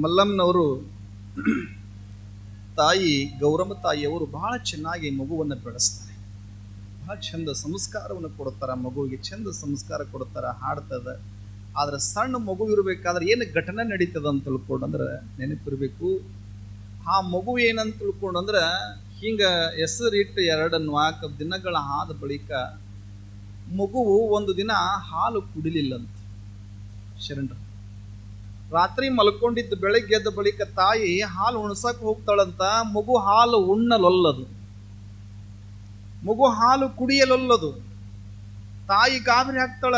ಮಲ್ಲಮ್ಮನವರು ತಾಯಿ ಗೌರಮ್ಮ ತಾಯಿಯವರು ಬಹಳ ಚೆನ್ನಾಗಿ ಮಗುವನ್ನು ಬೆಳೆಸ್ತಾರೆ. ಬಹಳ ಚಂದ ಸಂಸ್ಕಾರವನ್ನು ಕೊಡ್ತಾರ, ಮಗುವಿಗೆ ಚಂದ ಸಂಸ್ಕಾರ ಕೊಡ್ತಾರ, ಹಾಡ್ತದ. ಆದ್ರೆ ಸಣ್ಣ ಮಗು ಇರಬೇಕಾದ್ರೆ ಏನು ಘಟನೆ ನಡೀತದ ಅಂತ ತಿಳ್ಕೊಂಡ್ರೆ ನೆನಪಿರ್ಬೇಕು. ಆ ಮಗು ಏನಂತ ತಿಳ್ಕೊಂಡ್ರೆ ಹಿಂಗ ಹೆಸರಿಟ್ಟು 2-4 ದಿನಗಳ ಆದ ಬಳಿಕ ಮಗುವು ಒಂದು ದಿನ ಹಾಲು ಕುಡಿಲಿಲ್ಲಂತ. ಶರಣರ ರಾತ್ರಿ ಮಲ್ಕೊಂಡಿದ್ದು ಬೆಳಗ್ಗೆ ಎದ್ದ ಬಳಿಕ ತಾಯಿ ಹಾಲು ಉಣ್ಸಕ್ ಹೋಗ್ತಾಳಂತ. ಮಗು ಹಾಲು ಉಣ್ಣಲೊಲ್ಲದು, ಮಗು ಹಾಲು ಕುಡಿಯಲೊಲ್ಲದು. ತಾಯಿ ಗಾಬರಿ ಆಗ್ತಾಳ,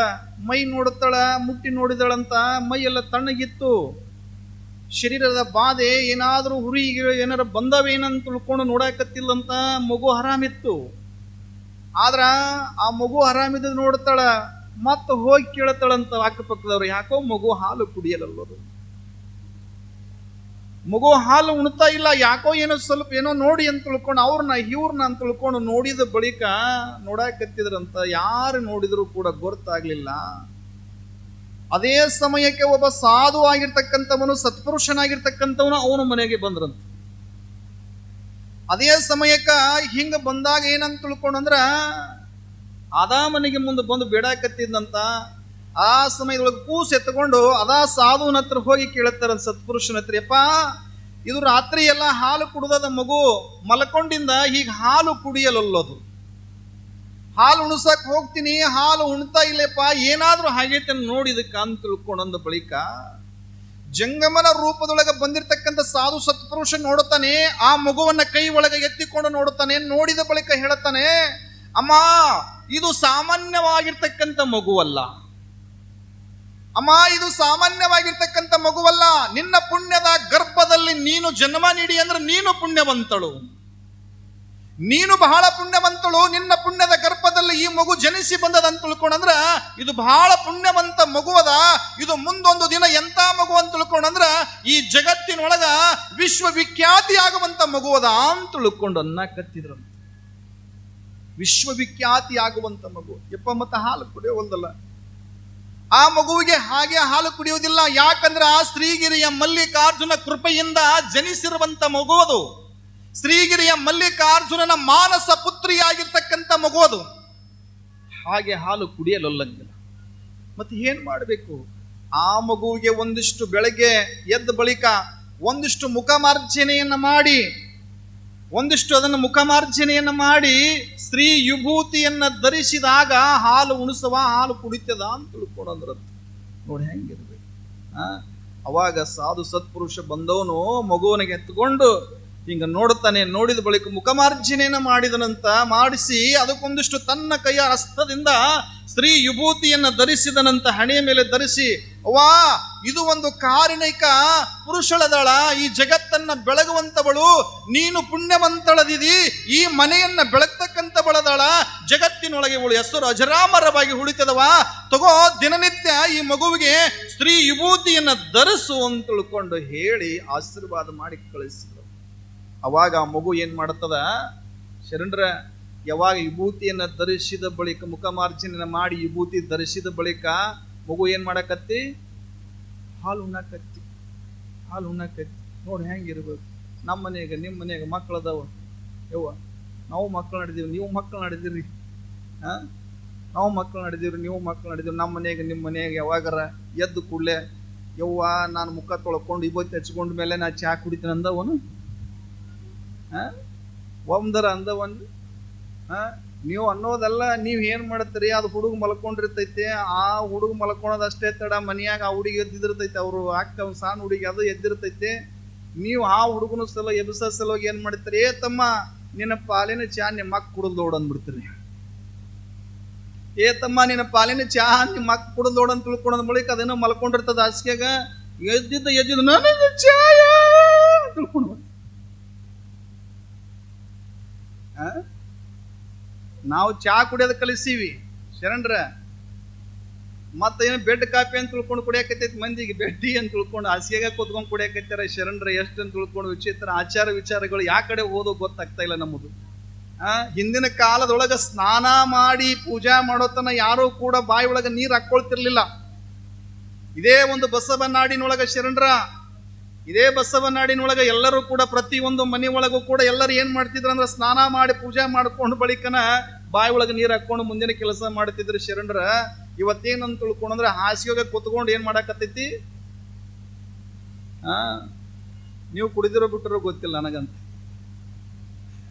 ಮೈ ನೋಡ್ತಾಳ, ಮುಟ್ಟಿ ನೋಡಿದಳಂತ. ಮೈ ಎಲ್ಲ ತಣ್ಣಗಿತ್ತು, ಶರೀರದ ಬಾಧೆ ಏನಾದರೂ ಹುರಿಗೆ ಏನಾರ ಬಂದವೇನಂತ ತಿಳ್ಕೊಂಡು ನೋಡಕತ್ತಿಲ್ಲಂತ. ಮಗು ಆರಾಮಿತ್ತು. ಆದ್ರ ಆ ಮಗು ಆರಾಮಿದ್ ನೋಡ್ತಾಳ, ಮತ್ತೆ ಹೋಗಿ ಕೇಳ್ತಾಳಂತ ಅಕ್ಕಪಕ್ಕದವ್ರು, ಯಾಕೋ ಮಗು ಹಾಲು ಕುಡಿಯಲಲ್ಲದು, ಮಗು ಹಾಲು ಉಣ್ತಾ ಇಲ್ಲ, ಯಾಕೋ ಏನೋ ಸ್ವಲ್ಪ ಏನೋ ನೋಡಿ ಅಂತ ತಿಳ್ಕೊಂಡು ಇವ್ರನ್ನ ಅಂತ ತಿಳ್ಕೊಂಡು ನೋಡಿದ ಬಳಿಕ ನೋಡಕತ್ತಿದ್ರಂತ. ಯಾರು ನೋಡಿದ್ರು ಕೂಡ ಗೊತ್ತಾಗ್ಲಿಲ್ಲ. ಅದೇ ಸಮಯಕ್ಕೆ ಒಬ್ಬ ಸಾಧು ಆಗಿರ್ತಕ್ಕಂಥವನು, ಸತ್ಪುರುಷನಾಗಿರ್ತಕ್ಕಂಥವನು ಅವನ ಮನೆಗೆ ಬಂದ್ರಂತ. ಅದೇ ಸಮಯಕ್ಕ ಹಿಂಗ ಬಂದಾಗ ಏನಂತ ತಿಳ್ಕೊಂಡಂದ್ರ ಆದಾಮನಿಗೆ ಮುಂದೆ ಬಂದು ಬೇಡಾಕತ್ತಿದ್ದಂತ. ಆ ಸಮಯದೊಳಗೆ ಕೂಸು ಎತ್ಕೊಂಡು ಅದಾ ಸಾಧುವನ ಹತ್ರ ಹೋಗಿ ಕೇಳುತ್ತಾರ ಸತ್ಪುರುಷನ ಹತ್ರ, ಯಪ್ಪ ಇದು ರಾತ್ರಿ ಎಲ್ಲ ಹಾಲು ಕುಡ್ದದ ಮಗು, ಮಲ್ಕೊಂಡಿಂದ ಈಗ ಹಾಲು ಕುಡಿಯಲಲ್ಲದು, ಹಾಲು ಉಣಸಕ್ ಹೋಗ್ತೀನಿ, ಹಾಲು ಉಣ್ತಾ ಇಲ್ಲಪ್ಪ, ಏನಾದ್ರೂ ಹಾಗೈತೆ ನೋಡಿದಕ್ಕ ಅಂತ ತಿಳ್ಕೊಂಡ ಬಳಿಕ ಜಂಗಮನ ರೂಪದೊಳಗೆ ಬಂದಿರತಕ್ಕಂಥ ಸಾಧು ಸತ್ಪುರುಷ ನೋಡುತ್ತಾನೆ. ಆ ಮಗುವನ್ನ ಕೈ ಒಳಗೆ ಎತ್ತಿಕೊಂಡು ನೋಡುತ್ತಾನೆ. ನೋಡಿದ ಬಳಿಕ ಹೇಳುತ್ತಾನೆ, ಅಮ್ಮ ಇದು ಸಾಮಾನ್ಯವಾಗಿರ್ತಕ್ಕಂಥ ಮಗುವಲ್ಲ, ಅಮ್ಮ ಇದು ಸಾಮಾನ್ಯವಾಗಿರ್ತಕ್ಕಂಥ ಮಗುವಲ್ಲ, ನಿನ್ನ ಪುಣ್ಯದ ಗರ್ಭದಲ್ಲಿ ನೀನು ಜನ್ಮ ನೀಡಿ ಅಂದ್ರೆ ನೀನು ಪುಣ್ಯವಂತಳು, ನೀನು ಬಹಳ ಪುಣ್ಯವಂತಳು. ನಿನ್ನ ಪುಣ್ಯದ ಗರ್ಭದಲ್ಲಿ ಈ ಮಗು ಜನಿಸಿ ಬಂದದಂತ ತಿಳ್ಕೊಂಡ್ರ ಇದು ಬಹಳ ಪುಣ್ಯವಂತ ಮಗುವದ. ಇದು ಮುಂದೊಂದು ದಿನ ಎಂತ ಮಗು ಅಂತ ತಿಳ್ಕೊಂಡ್ರ ಈ ಜಗತ್ತಿನೊಳಗ ವಿಶ್ವವಿಖ್ಯಾತಿ ಆಗುವಂತ ಮಗುವದ ಅಂತ ತಿಳ್ಕೊಂಡು ಅನ್ನಕತ್ತಿದ್ರಂತ. ವಿಶ್ವವಿಖ್ಯಾತಿ ಆಗುವಂತ ಮಗು. ಯಪ್ಪ ಮತ್ತೆ ಹಾಲು ಕುಡಿಯೋದಲ್ಲ, ಆ ಮಗುವಿಗೆ ಹಾಗೆ ಹಾಲು ಕುಡಿಯುವುದಿಲ್ಲ. ಯಾಕಂದ್ರೆ ಆ ಶ್ರೀಗಿರಿಯ ಮಲ್ಲಿಕಾರ್ಜುನ ಕೃಪೆಯಿಂದ ಜನಿಸಿರುವಂತ ಮಗು ಅದು. ಶ್ರೀಗಿರಿಯ ಮಲ್ಲಿಕಾರ್ಜುನನ ಮಾನಸ ಪುತ್ರಿಯಾಗಿರ್ತಕ್ಕಂಥ ಮಗು ಅದು. ಹಾಗೆ ಹಾಲು ಕುಡಿಯಲೊಲ್ಲಂಗಿಲ್ಲ. ಮತ್ತೆ ಏನ್ ಮಾಡಬೇಕು? ಆ ಮಗುವಿಗೆ ಒಂದಿಷ್ಟು ಬೆಳಗ್ಗೆ ಎದ್ದ ಬಳಿಕ ಒಂದಿಷ್ಟು ಮುಖಮಾರ್ಜನೆಯನ್ನ ಮಾಡಿ, ಮುಖಮಾರ್ಜನೆಯನ್ನ ಮಾಡಿ ಸ್ತ್ರೀ ವಿಭೂತಿಯನ್ನ ಧರಿಸಿದಾಗ ಹಾಲು ಉಣಿಸುವ, ಹಾಲು ಕುಡಿತದ ಅಂತ ತಿಳ್ಕೊಂಡ್ರ. ನೋಡಿ ಹೆಂಗಿರ್ಬೇಕು. ಅವಾಗ ಸಾಧು ಸತ್ಪುರುಷ ಬಂದವನು ಮಗುವನಿಗೆ ಎತ್ಕೊಂಡು ಹಿಂಗ ನೋಡುತ್ತಾನೆ. ನೋಡಿದ ಬಳಿಕ ಮುಖಮಾರ್ಜನೆಯನ್ನ ಮಾಡಿಸಿ ಅದಕ್ಕೊಂದಿಷ್ಟು ತನ್ನ ಕೈಯ ಹಸ್ತದಿಂದ ಸ್ತ್ರೀ ವಿಭೂತಿಯನ್ನ ಧರಿಸಿದನಂತ, ಹಣೆಯ ಮೇಲೆ ಧರಿಸಿ, ಅವ್ವಾ ಇದು ಒಂದು ಕಾರುಣಿಕ ಪುರುಷಳದಳ, ಈ ಜಗತ್ತನ್ನ ಬೆಳಗುವಂತವಳು, ನೀನು ಪುಣ್ಯವಂತಳದಿದಿ, ಈ ಮನೆಯನ್ನ ಬೆಳಗ್ತಕ್ಕಂಥ ಬಳದಳ, ಜಗತ್ತಿನೊಳಗೆ ಇವಳು ಹೆಸರು ಅಜರಾಮರವಾಗಿ ಉಳಿತದವ, ತಗೋ ದಿನನಿತ್ಯ ಈ ಮಗುವಿಗೆ ಸ್ತ್ರೀ ವಿಭೂತಿಯನ್ನ ಧರಿಸು ಅಂತ ತಿಳ್ಕೊಂಡು ಹೇಳಿ ಆಶೀರ್ವಾದ ಮಾಡಿ ಕಳಿಸಿದ್ರು. ಅವಾಗ ಆ ಮಗು ಏನ್ ಮಾಡ್ತದ ಶರಣರ, ಯಾವಾಗ ವಿಭೂತಿಯನ್ನ ಧರಿಸಿದ ಬಳಿಕ, ಮುಖಮಾರ್ಜನೆಯನ್ನ ಮಾಡಿ ವಿಭೂತಿ ಧರಿಸಿದ ಬಳಿಕ ಮಗು ಏನ್ ಮಾಡಕತ್ತಿ? ಹಾಲು ಉಣ್ಣಕತ್ತಿ. ನೋಡಿ ಹೆಂಗಿರ್ಬೇಕು. ನಮ್ಮ ಮನೆಯಾಗ ನಿಮ್ಮ ಮನೆಯಾಗ ಮಕ್ಕಳದವ, ಯವ್ವ ನಾವು ಮಕ್ಕಳು ನಡೆದೀವಿ, ನೀವು ಮಕ್ಕಳು ನಡೆದಿರಿ, ನಾವು ಮಕ್ಕಳು ನಡೆದಿವ್ರಿ, ನೀವು ಮಕ್ಕಳು ನಡೆದಿವಿ. ನಮ್ಮ ಮನೆಯಾಗ ನಿಮ್ಮ ಮನೆಯಾಗ ಯಾವಾಗಾರ ಎದ್ದು ಕೂಡಲೇ ಯವ್ವ ನಾನು ಮುಖ ತೊಳ್ಕೊಂಡು ವಿಭೂತಿ ಹಚ್ಕೊಂಡ ಮೇಲೆ ನಾ ಚಹಾ ಕುಡಿತೀನಿ ಅಂದವನು? ಒಂದರ ಅಂದವನ್ರಿ. ನೀವು ಅನ್ನೋದಲ್ಲ, ನೀವು ಏನು ಮಾಡ್ತೀರಿ, ಅದು ಹುಡುಗ ಮಲ್ಕೊಂಡಿರ್ತೈತೆ, ಆ ಹುಡುಗ ಮಲ್ಕೊಳೋದು ಅಷ್ಟೇ ತಡ, ಮನೆಯಾಗ ಆ ಹುಡುಗಿ ಎದ್ದಿರ್ತೈತೆ, ಅವರು ಅಕ್ಕ ಸಣ್ಣ ಹುಡುಗಿ ಅದು ಎದ್ದಿರ್ತೈತೆ. ನೀವು ಆ ಹುಡುಗನ ಸಲ ಎಬ್ಸ ಸಲುವಾಗಿ ಏನು ಮಾಡ್ತೀರಿ, ತಮ್ಮ ನಿನ್ನ ಪಾಲಿನ ಚಹಾ ನಿಮ್ಮ ಮಕ್ಕ ಕುಡಿದು ನೋಡಂದ್ಬಿಡ್ತೀರಿ. ತಮ್ಮ ನಿನ್ನ ಪಾಲಿನ ಚಹಾ ನಿಮ್ಮ ಮಕ್ಕ ಕುಡಿದು ನೋಡಂತ ತಿಳ್ಕೊಳೋದ್ ಬಳಿಕ ಅದೇನೋ ಮಲ್ಕೊಂಡಿರ್ತದ ಹಾಸಿಗೆಗ, ಎದ್ದಿದ್ದು ನನಗೆ ಚಾಯ ತಿಳ್ಕೊಂಡು. ನಾವು ಚಹಾ ಕುಡಿಯೋದು ಕಲಿಸೀವಿ ಶರಣರ. ಮತ್ತೇನು ಬೆಡ್ ಕಾಫಿ ಅಂತ ತಿಳ್ಕೊಂಡು ಕುಡಿಯಕತ್ತೈತಿ ಮಂದಿಗೆ, ಬೆಡ್ಡಿ ಅಂತ ತಿಳ್ಕೊಂಡು ಹಾಸಿಗೆಗ ಕೂತ್ಕೊಂಡು ಕುಡಿಯಕತ್ತಾರ ಶರಣರ. ಎಷ್ಟು ಅಂತ ತಿಳ್ಕೊಂಡು ವಿಚಿತ್ರ ಆಚಾರ ವಿಚಾರಗಳು ಯಾವ ಕಡೆ ಓದೋ ಗೊತ್ತಾಗ್ತಾ ಇಲ್ಲ ನಮ್ಮದು. ಹಿಂದಿನ ಕಾಲದೊಳಗ ಸ್ನಾನ ಮಾಡಿ ಪೂಜಾ ಮಾಡೋತನ ಯಾರೂ ಕೂಡ ಬಾಯಿ ಒಳಗೆ ನೀರು ಹಾಕೊಳ್ತಿರ್ಲಿಲ್ಲ. ಇದೇ ಒಂದು ಬಸವನಾಡಿನೊಳಗ ಶರಣರ ಇದೇ ಬಸವನಾಡಿನೊಳಗ ಎಲ್ಲರೂ ಕೂಡ ಪ್ರತಿಯೊಂದು ಮನೆ ಒಳಗೂ ಕೂಡ ಎಲ್ಲರೂ ಏನ್ ಮಾಡ್ತಿದ್ರು ಅಂದ್ರೆ ಸ್ನಾನ ಮಾಡಿ ಪೂಜೆ ಮಾಡ್ಕೊಂಡು ಬಳಿಕನ ಬಾಯಿ ಒಳಗೆ ನೀರು ಹಾಕೊಂಡು ಮುಂದಿನ ಕೆಲಸ ಮಾಡ್ತಿದ್ರು ಶರಣರ. ಇವತ್ತೇನಂತ ತಿಳ್ಕೊಂಡ್ರೆ ಹಾಸಿಗೆ ಕೂತ್ಕೊಂಡು ಏನ್ ಮಾಡಾಕತ್ತೈತಿ, ನೀವು ಕುಡಿದಿರೋ ಬಿಟ್ಟಿರೋ ಗೊತ್ತಿಲ್ಲ ನನಗಂತ.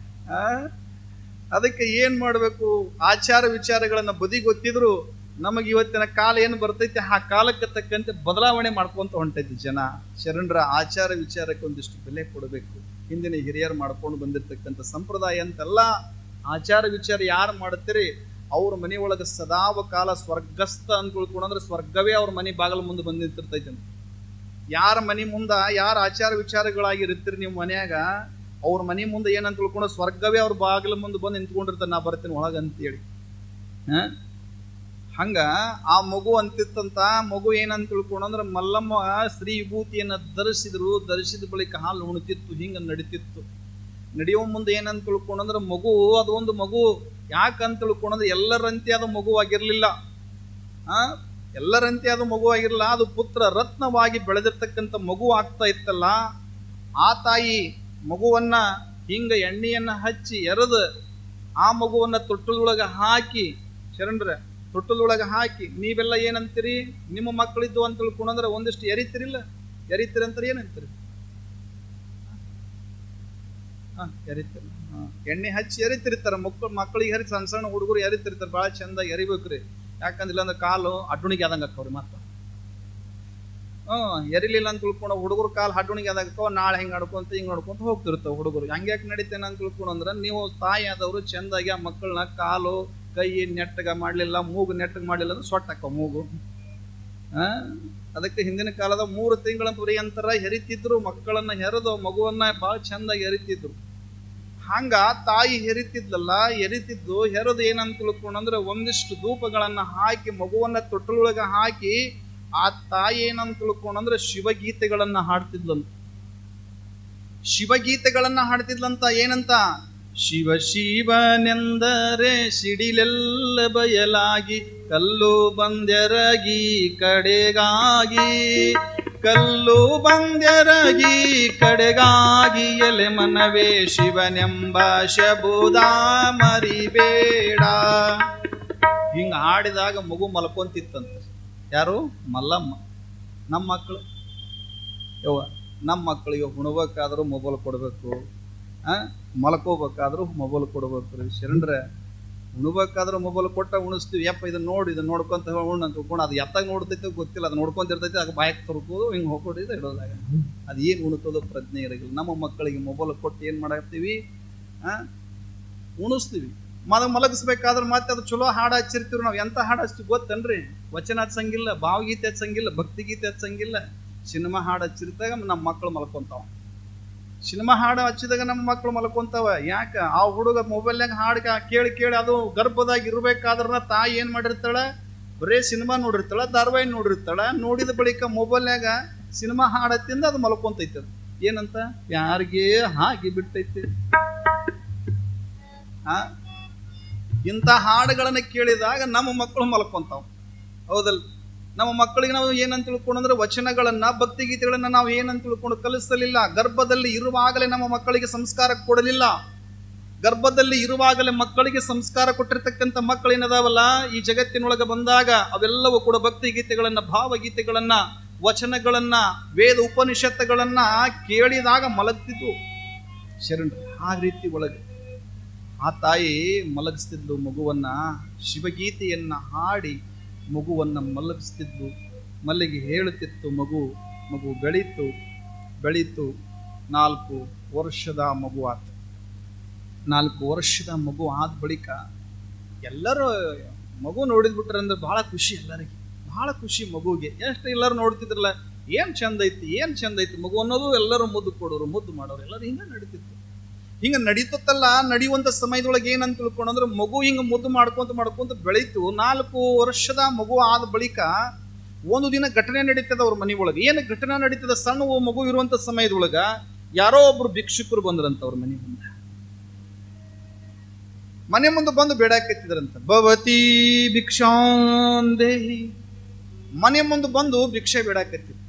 ಅದಕ್ಕೆ ಏನ್ ಮಾಡ್ಬೇಕು, ಆಚಾರ ವಿಚಾರಗಳನ್ನ ಬದಿ ಗೊತ್ತಿದ್ರು ನಮಗೆ ಇವತ್ತಿನ ಕಾಲ ಏನು ಬರ್ತೈತಿ ಆ ಕಾಲಕ್ಕೆ ತಕ್ಕಂತೆ ಬದಲಾವಣೆ ಮಾಡ್ಕೊಂತ ಹೊಂಟೈತಿ ಜನ. ಶರಣರ ಆಚಾರ ವಿಚಾರಕ್ಕೆ ಒಂದಿಷ್ಟು ಬೆಲೆ ಕೊಡಬೇಕು. ಹಿಂದಿನ ಹಿರಿಯರು ಮಾಡ್ಕೊಂಡು ಬಂದಿರ್ತಕ್ಕಂಥ ಸಂಪ್ರದಾಯ ಅಂತೆಲ್ಲ ಆಚಾರ ವಿಚಾರ ಯಾರು ಮಾಡ್ತೀರಿ ಅವ್ರ ಮನೆ ಒಳಗೆ ಸದಾವ ಕಾಲ ಸ್ವರ್ಗಸ್ಥ ಅಂತ ತಿಳ್ಕೊಂಡ್ರೆ ಸ್ವರ್ಗವೇ ಅವ್ರ ಮನೆ ಬಾಗಿಲ ಮುಂದೆ ಬಂದು ನಿಂತಿರ್ತೈತೆ ಅಂತ. ಯಾರ ಮನೆ ಮುಂದ ಯಾರ ಆಚಾರ ವಿಚಾರಗಳಾಗಿ ಇರ್ತೀರಿ ನೀವು ಮನ್ಯಾಗ, ಅವ್ರ ಮನೆ ಮುಂದೆ ಏನಂತ ತಿಳ್ಕೊಂಡು ಸ್ವರ್ಗವೇ ಅವ್ರ ಬಾಗಿಲ ಮುಂದೆ ಬಂದು ನಿಂತ್ಕೊಂಡಿರ್ತಾರೆ, ನಾ ಬರ್ತೀನಿ ಒಳಗಂತೇಳಿ. ಹಂಗ ಆ ಮಗು ಅಂತಿತ್ತಂತ. ಮಗು ಏನಂತ ತಿಳ್ಕೊಂಡ್ರೆ ಮಲ್ಲಮ್ಮ ಶ್ರೀ ವಿಭೂತಿಯನ್ನ ಧರಿಸಿದ ಬಳಿಕ ಹಾಲು ಉಣ್ತಿತ್ತು, ಹಿಂಗ ನಡಿತಿತ್ತು. ನಡೆಯುವ ಮುಂದೆ ಏನಂತ ತಿಳ್ಕೊಂಡ್ರೆ ಮಗು ಅದೊಂದು ಮಗು ಯಾಕಂತ ತಿಳ್ಕೊಂಡ್ರೆ ಎಲ್ಲರಂತೆ ಅದು ಮಗುವಾಗಿರ್ಲಿಲ್ಲ. ಎಲ್ಲರಂತೆ ಅದು ಮಗುವಾಗಿರಲಿಲ್ಲ, ಅದು ಪುತ್ರ ರತ್ನವಾಗಿ ಬೆಳೆದಿರ್ತಕ್ಕಂಥ ಮಗು ಆಗ್ತಾ ಇತ್ತಲ್ಲ. ಆ ತಾಯಿ ಮಗುವನ್ನ ಹಿಂಗ ಎಣ್ಣೆಯನ್ನ ಹಚ್ಚಿ ಎರೆದು ಆ ಮಗುವನ್ನ ತೊಟ್ಟಲೊಳಗೆ ಹಾಕಿ, ಶರಣರ ತೊಟ್ಟಲೊಳಗೆ ಹಾಕಿ, ನೀವೆಲ್ಲ ಏನಂತೀರಿ ನಿಮ್ಮ ಮಕ್ಕಳಿದ್ದು ಅಂತ ತಿಳ್ಕೊಂಡ್ರೆ ಒಂದಿಷ್ಟು ಎರಿತಿರಿಲ್ಲ, ಎರಿತಿರಿ ಅಂತಾರೆ, ಏನಂತೀರಿ? ಎರಿತಿರಿ. ಎಣ್ಣೆ ಹಚ್ಚಿ ಎರಿತಿರ್ತಾರೆ ಮಕ್ಕಳಿಗೆ ಹರಿ, ಸಣ್ಣ ಸಣ್ಣ ಹುಡುಗರು ಎರಿತಿರ್ತಾರೆ, ಭಾಳ ಚಂದ ಎರಿಬೇಕ್ರಿ. ಯಾಕಂದಿಲ್ಲ ಅಂದ್ರೆ ಕಾಲು ಅಡ್ಡುಣಿಗೆ ಆದಂಗೆ ಅಕ್ಕವ್ರಿ. ಮತ್ತೆ ಎರಿಲಿಲ್ಲ ಅಂತ ತಿಳ್ಕೊಂಡು ಹುಡುಗರು ಕಾಲು ಹಡ್ಡುಣಿಗೆ ಆದಾಗಕ್ಕವ, ನಾಳೆ ಹಿಂಗೆ ನಡ್ಕೊಂತ ಹಿಂಗೆ ನಡ್ಕೊಂತ ಹೋಗ್ತಿರ್ತಾವೆ ಹುಡುಗರು. ಹಂಗ್ಯಾಕೆ ನಡೀತೇನೆ ಅಂತ ತಿಳ್ಕೊಂಡ್ರೆ ನೀವು ತಾಯಿ ಆದವರು ಚಂದಾಗಿ ಆ ಮಕ್ಕಳನ್ನ ಕಾಲು ಕೈ ನೆಟ್ಟಗ ಮಾಡಲಿಲ್ಲ, ಮೂಗು ನೆಟ್ಟಗೆ ಮಾಡಲಿಲ್ಲ ಅಂದ್ರೆ ಸೊಟ್ಟಾಕವ ಮೂಗು. ಅದಕ್ಕೆ ಹಿಂದಿನ ಕಾಲದ 3 ತಿಂಗಳ ಪರ್ಯಂತರ ಹೆರಿತಿದ್ರು ಮಕ್ಕಳನ್ನ, ಹೆರೆದು ಮಗುವನ್ನ ಭಾಳ ಚಂದಾಗಿ ಹೆರಿತಿದ್ರು. ಹಂಗ ತಾಯಿ ಹೆರಿತಿದ್ಲಲ್ಲ, ಹೆರಿತಿದ್ದು ಹೆರದು ಏನಂತ ತಿಳ್ಕೊಂಡ್ರೆ ಒಂದಿಷ್ಟು ಧೂಪಗಳನ್ನ ಹಾಕಿ ಮಗುವನ್ನ ತೊಟ್ಟಲೊಳಗೆ ಹಾಕಿ ಆ ತಾಯಿ ಏನಂತ ತಿಳ್ಕೊಂಡ್ರೆ ಶಿವಗೀತೆಗಳನ್ನ ಹಾಡ್ತಿದ್ಲಂತ. ಶಿವಗೀತೆಗಳನ್ನ ಹಾಡ್ತಿದ್ಲಂತ. ಏನಂತ? ಶಿವ ಶಿವನೆಂದರೆ ಸಿಡಿಲೆಲ್ಲ ಬಯಲಾಗಿ, ಕಲ್ಲು ಬಂದೆರಗಿ ಕಡೆಗಾಗಿ, ಕಲ್ಲು ಬಂದೆರಗಿ ಕಡೆಗಾಗಿ, ಎಲೆ ಮನವೇ ಶಿವನೆಂಬ ಶಬುದ ಮರಿಬೇಡ. ಹಿಂಗ ಹಾಡಿದಾಗ ಮಗು ಮಲ್ಕೊಂತಿತ್ತಂತ. ಯಾರು? ಮಲ್ಲಮ್ಮ. ನಮ್ಮ ಮಕ್ಕಳು ನಮ್ಮ ಮಕ್ಕಳಿಗೆ ಉಣ್ಬೇಕಾದ್ರೂ ಮೊಬೈಲ್ ಕೊಡಬೇಕು, ಮಲ್ಕೋಬೇಕಾದ್ರೂ ಮೊಬೈಲ್ ಕೊಡ್ಬೇಕು. ಶರಣರ ಉಣ್ಬೇಕಾದ್ರೂ ಮೊಬೈಲ್ ಕೊಟ್ಟ ಉಣಿಸ್ತೀವಿ. ಯಪ್ಪ ಇದನ್ನ ನೋಡಿ, ಇದನ್ನ ನೋಡ್ಕೊಂತ ಉಣ್ಣು ಅಂತ ತಿಳ್ಕೊಂಡು ಅದು ಎತ್ತಾಗ ನೋಡ್ತೈತೆ ಗೊತ್ತಿಲ್ಲ, ಅದು ನೋಡ್ಕೊಂತಿರ್ತೈತೆ, ಅದು ಬಾಯಕ್ಕೆ ತರ್ಕೋದು ಹಿಂಗೆ ಹೋಗ್ಕೊಟ್ಟಿದ್ದೆ ಇಡೋದಾಗ ಅದು ಏನು ಉಣ್ತದೋ ಪ್ರಜ್ಞೆ ಇರೋದಿಲ್ಲ. ನಮ್ಮ ಮಕ್ಕಳಿಗೆ ಮೊಬೈಲ್ ಕೊಟ್ಟು ಏನು ಮಾಡಾಕ್ತೀವಿ, ಉಣಿಸ್ತೀವಿ. ಮಲಗಿಸ್ಬೇಕಾದ್ರೆ ಮತ್ತೆ ಅದು ಚಲೋ ಹಾಡು ಹಚ್ಚಿರ್ತೀವಿ ನಾವು. ಎಂಥ ಹಾಡು ಹಚ್ತೀವಿ ಗೊತ್ತನ್ರಿ? ವಚನ ಹಚ್ಚಂಗಿಲ್ಲ, ಭಾವಗೀತೆ ಹಚ್ಚಂಗಿಲ್ಲ, ಭಕ್ತಿಗೀತೆ ಹಚ್ಚಂಗಿಲ್ಲ, ಸಿನಿಮಾ ಹಾಡು ಹಚ್ಚಿರ್ತಾಗ ನಮ್ಮ ಮಕ್ಕಳು ಮಲ್ಕೊಂತಾವ. ಸಿನಿಮಾ ಹಾಡು ಹಚ್ಚಿದಾಗ ನಮ್ಮ ಮಕ್ಕಳು ಮಲ್ಕೊಂತಾವ. ಯಾಕ? ಆ ಹುಡುಗ ಮೊಬೈಲ್ನಾಗ ಹಾಡು ಕೇಳಿ ಕೇಳಿ ಅದು ಗರ್ಭದಾಗ ಇರ್ಬೇಕಾದ್ರ ತಾಯಿ ಏನ್ ಮಾಡಿರ್ತಾಳ, ಬರೇ ಸಿನಿಮಾ ನೋಡಿರ್ತಾಳ, ಧಾರಾವಾಹಿ ನೋಡಿರ್ತಾಳ. ನೋಡಿದ ಬಳಿಕ ಮೊಬೈಲ್ನಾಗ ಸಿನಿಮಾ ಹಾಡು ಹತ್ತಿಂದ ಅದು ಮಲ್ಕೊಂತೈತೆ. ಅದು ಏನಂತ? ಯಾರಿಗೆ ಹಾಗೆ ಬಿಟ್ಟೈತೆ. ಇಂಥ ಹಾಡುಗಳನ್ನ ಕೇಳಿದಾಗ ನಮ್ಮ ಮಕ್ಕಳು ಮಲ್ಕೊಂತಾವ. ಹೌದಲ್ಲ? ನಮ್ಮ ಮಕ್ಕಳಿಗೆ ನಾವು ಏನಂತ ತಿಳ್ಕೊಂಡ್ರೆ ವಚನಗಳನ್ನ, ಭಕ್ತಿಗೀತೆಗಳನ್ನ ನಾವು ಏನಂತ ತಿಳ್ಕೊಂಡು ಕಲಿಸಲಿಲ್ಲ. ಗರ್ಭದಲ್ಲಿ ಇರುವಾಗಲೇ ನಮ್ಮ ಮಕ್ಕಳಿಗೆ ಸಂಸ್ಕಾರ ಕೊಡಲಿಲ್ಲ. ಗರ್ಭದಲ್ಲಿ ಇರುವಾಗಲೇ ಮಕ್ಕಳಿಗೆ ಸಂಸ್ಕಾರ ಕೊಟ್ಟಿರ್ತಕ್ಕಂಥ ಮಕ್ಕಳು ಏನದಾವಲ್ಲ, ಈ ಜಗತ್ತಿನೊಳಗೆ ಬಂದಾಗ ಅವೆಲ್ಲವೂ ಕೂಡ ಭಕ್ತಿಗೀತೆಗಳನ್ನ, ಭಾವಗೀತೆಗಳನ್ನ, ವಚನಗಳನ್ನ, ವೇದ ಉಪನಿಷತ್ತುಗಳನ್ನ ಕೇಳಿದಾಗ ಮಲಗ್ತಿದ್ವು ಶರಣರು. ಆ ರೀತಿ ಒಳಗೆ ಆ ತಾಯಿ ಮಲಗಿಸ್ತಿದ್ಲು ಮಗುವನ್ನ. ಶಿವಗೀತೆಯನ್ನ ಹಾಡಿ ಮಗುವನ್ನ ಮಲಗಿಸ್ತಿದ್ದು. ಮಲ್ಲಿಗೆ ಹೇಳುತ್ತಿತ್ತು ಮಗು. ಮಗು ಬೆಳೀತು 4 ವರ್ಷದ ಮಗು ಆತು. 4 ವರ್ಷದ ಮಗು ಆದ ಬಳಿಕ ಎಲ್ಲರೂ ಮಗು ನೋಡಿದ್ಬಿಟ್ರೆ ಅಂದ್ರೆ ಬಹಳ ಖುಷಿ, ಎಲ್ಲರಿಗೆ ಬಹಳ ಖುಷಿ ಮಗುಗೆ. ಎಷ್ಟು ಎಲ್ಲರೂ ನೋಡ್ತಿದ್ರಲ್ಲ, ಏನ್ ಚಂದ ಐತಿ ಮಗು ಅನ್ನೋದು. ಎಲ್ಲರೂ ಮುದ್ದು ಕೊಡೋರು, ಮುದ್ದು ಮಾಡೋರು, ಎಲ್ಲರೂ ಹಿಂಗ ನಡೀತಿತ್ತು. ಹಿಂಗ ನಡೀತತ್ತಲ್ಲ. ನಡೆಯುವಂತ ಸಮಯದೊಳಗೆ ಏನಂತ ತಿಳ್ಕೊಂಡ್ರೆ ಮಗು ಹಿಂಗ ಮುದ್ದು ಮಾಡ್ಕೊಂತ ಬೆಳೀತು. 4 ವರ್ಷದ ಮಗು ಆದ ಬಳಿಕ ಒಂದು ದಿನ ಘಟನೆ ನಡೀತದ ಅವ್ರ ಮನೆ ಒಳಗೆ. ಏನು ಘಟನೆ ನಡೀತದ? ಸಣ್ಣ ಮಗು ಇರುವಂತ ಸಮಯದೊಳಗ ಯಾರೋ ಒಬ್ರು ಭಿಕ್ಷುಕರು ಬಂದ್ರಂತ ಅವ್ರ ಮನೆ ಮುಂದೆ ಬಂದು ಬೇಡಾಕತ್ತಿದ್ರಂತ. ಭವತಿ ಭಿಕ್ಷಾಂದೇಹಿ. ಮನೆ ಮುಂದೆ ಬಂದು ಭಿಕ್ಷೆ ಬೇಡಾಕತ್ತಿದ್ರು.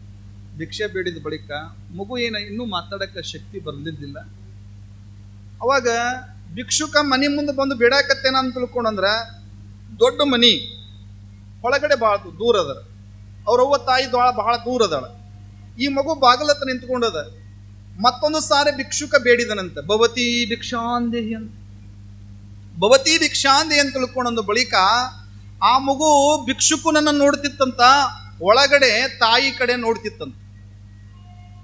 ಭಿಕ್ಷೆ ಬೇಡಿದ ಬಳಿಕ ಮಗು ಇನ್ನೂ ಮಾತಾಡಕ್ಕೆ ಶಕ್ತಿ ಬರ್ಲಿದ್ದಿಲ್ಲ. ಅವಾಗ ಭಿಕ್ಷುಕ ಮನೆ ಮುಂದೆ ಬಂದು ಬೇಡಾಕತ್ತೇನ ಅಂತ ತಿಳ್ಕೊಂಡಂದ್ರ ದೊಡ್ಡ ಮನಿ ಒಳಗಡೆ ಭಾಳ ದೂರ ಅದ, ಅವ್ರವ್ವ ತಾಯಿ ಬಹಳ ದೂರ ಅದಾಳ. ಈ ಮಗು ಬಾಗಲತ್ತ ನಿಂತ್ಕೊಂಡದ. ಮತ್ತೊಂದು ಸಾರಿ ಭಿಕ್ಷುಕ ಬೇಡಿದನಂತ, ಭವತಿ ಭಿಕ್ಷಾಂದೇಹಿ ಅಂತ. ಭವತಿ ಭಿಕ್ಷಾಂದೇಹಿ ಅಂತ ತಿಳ್ಕೊಂಡ ಬಳಿಕ ಆ ಮಗು ಭಿಕ್ಷುಕನನ್ನ ನೋಡ್ತಿತ್ತಂತ, ಒಳಗಡೆ ತಾಯಿ ಕಡೆ ನೋಡ್ತಿತ್ತಂತ.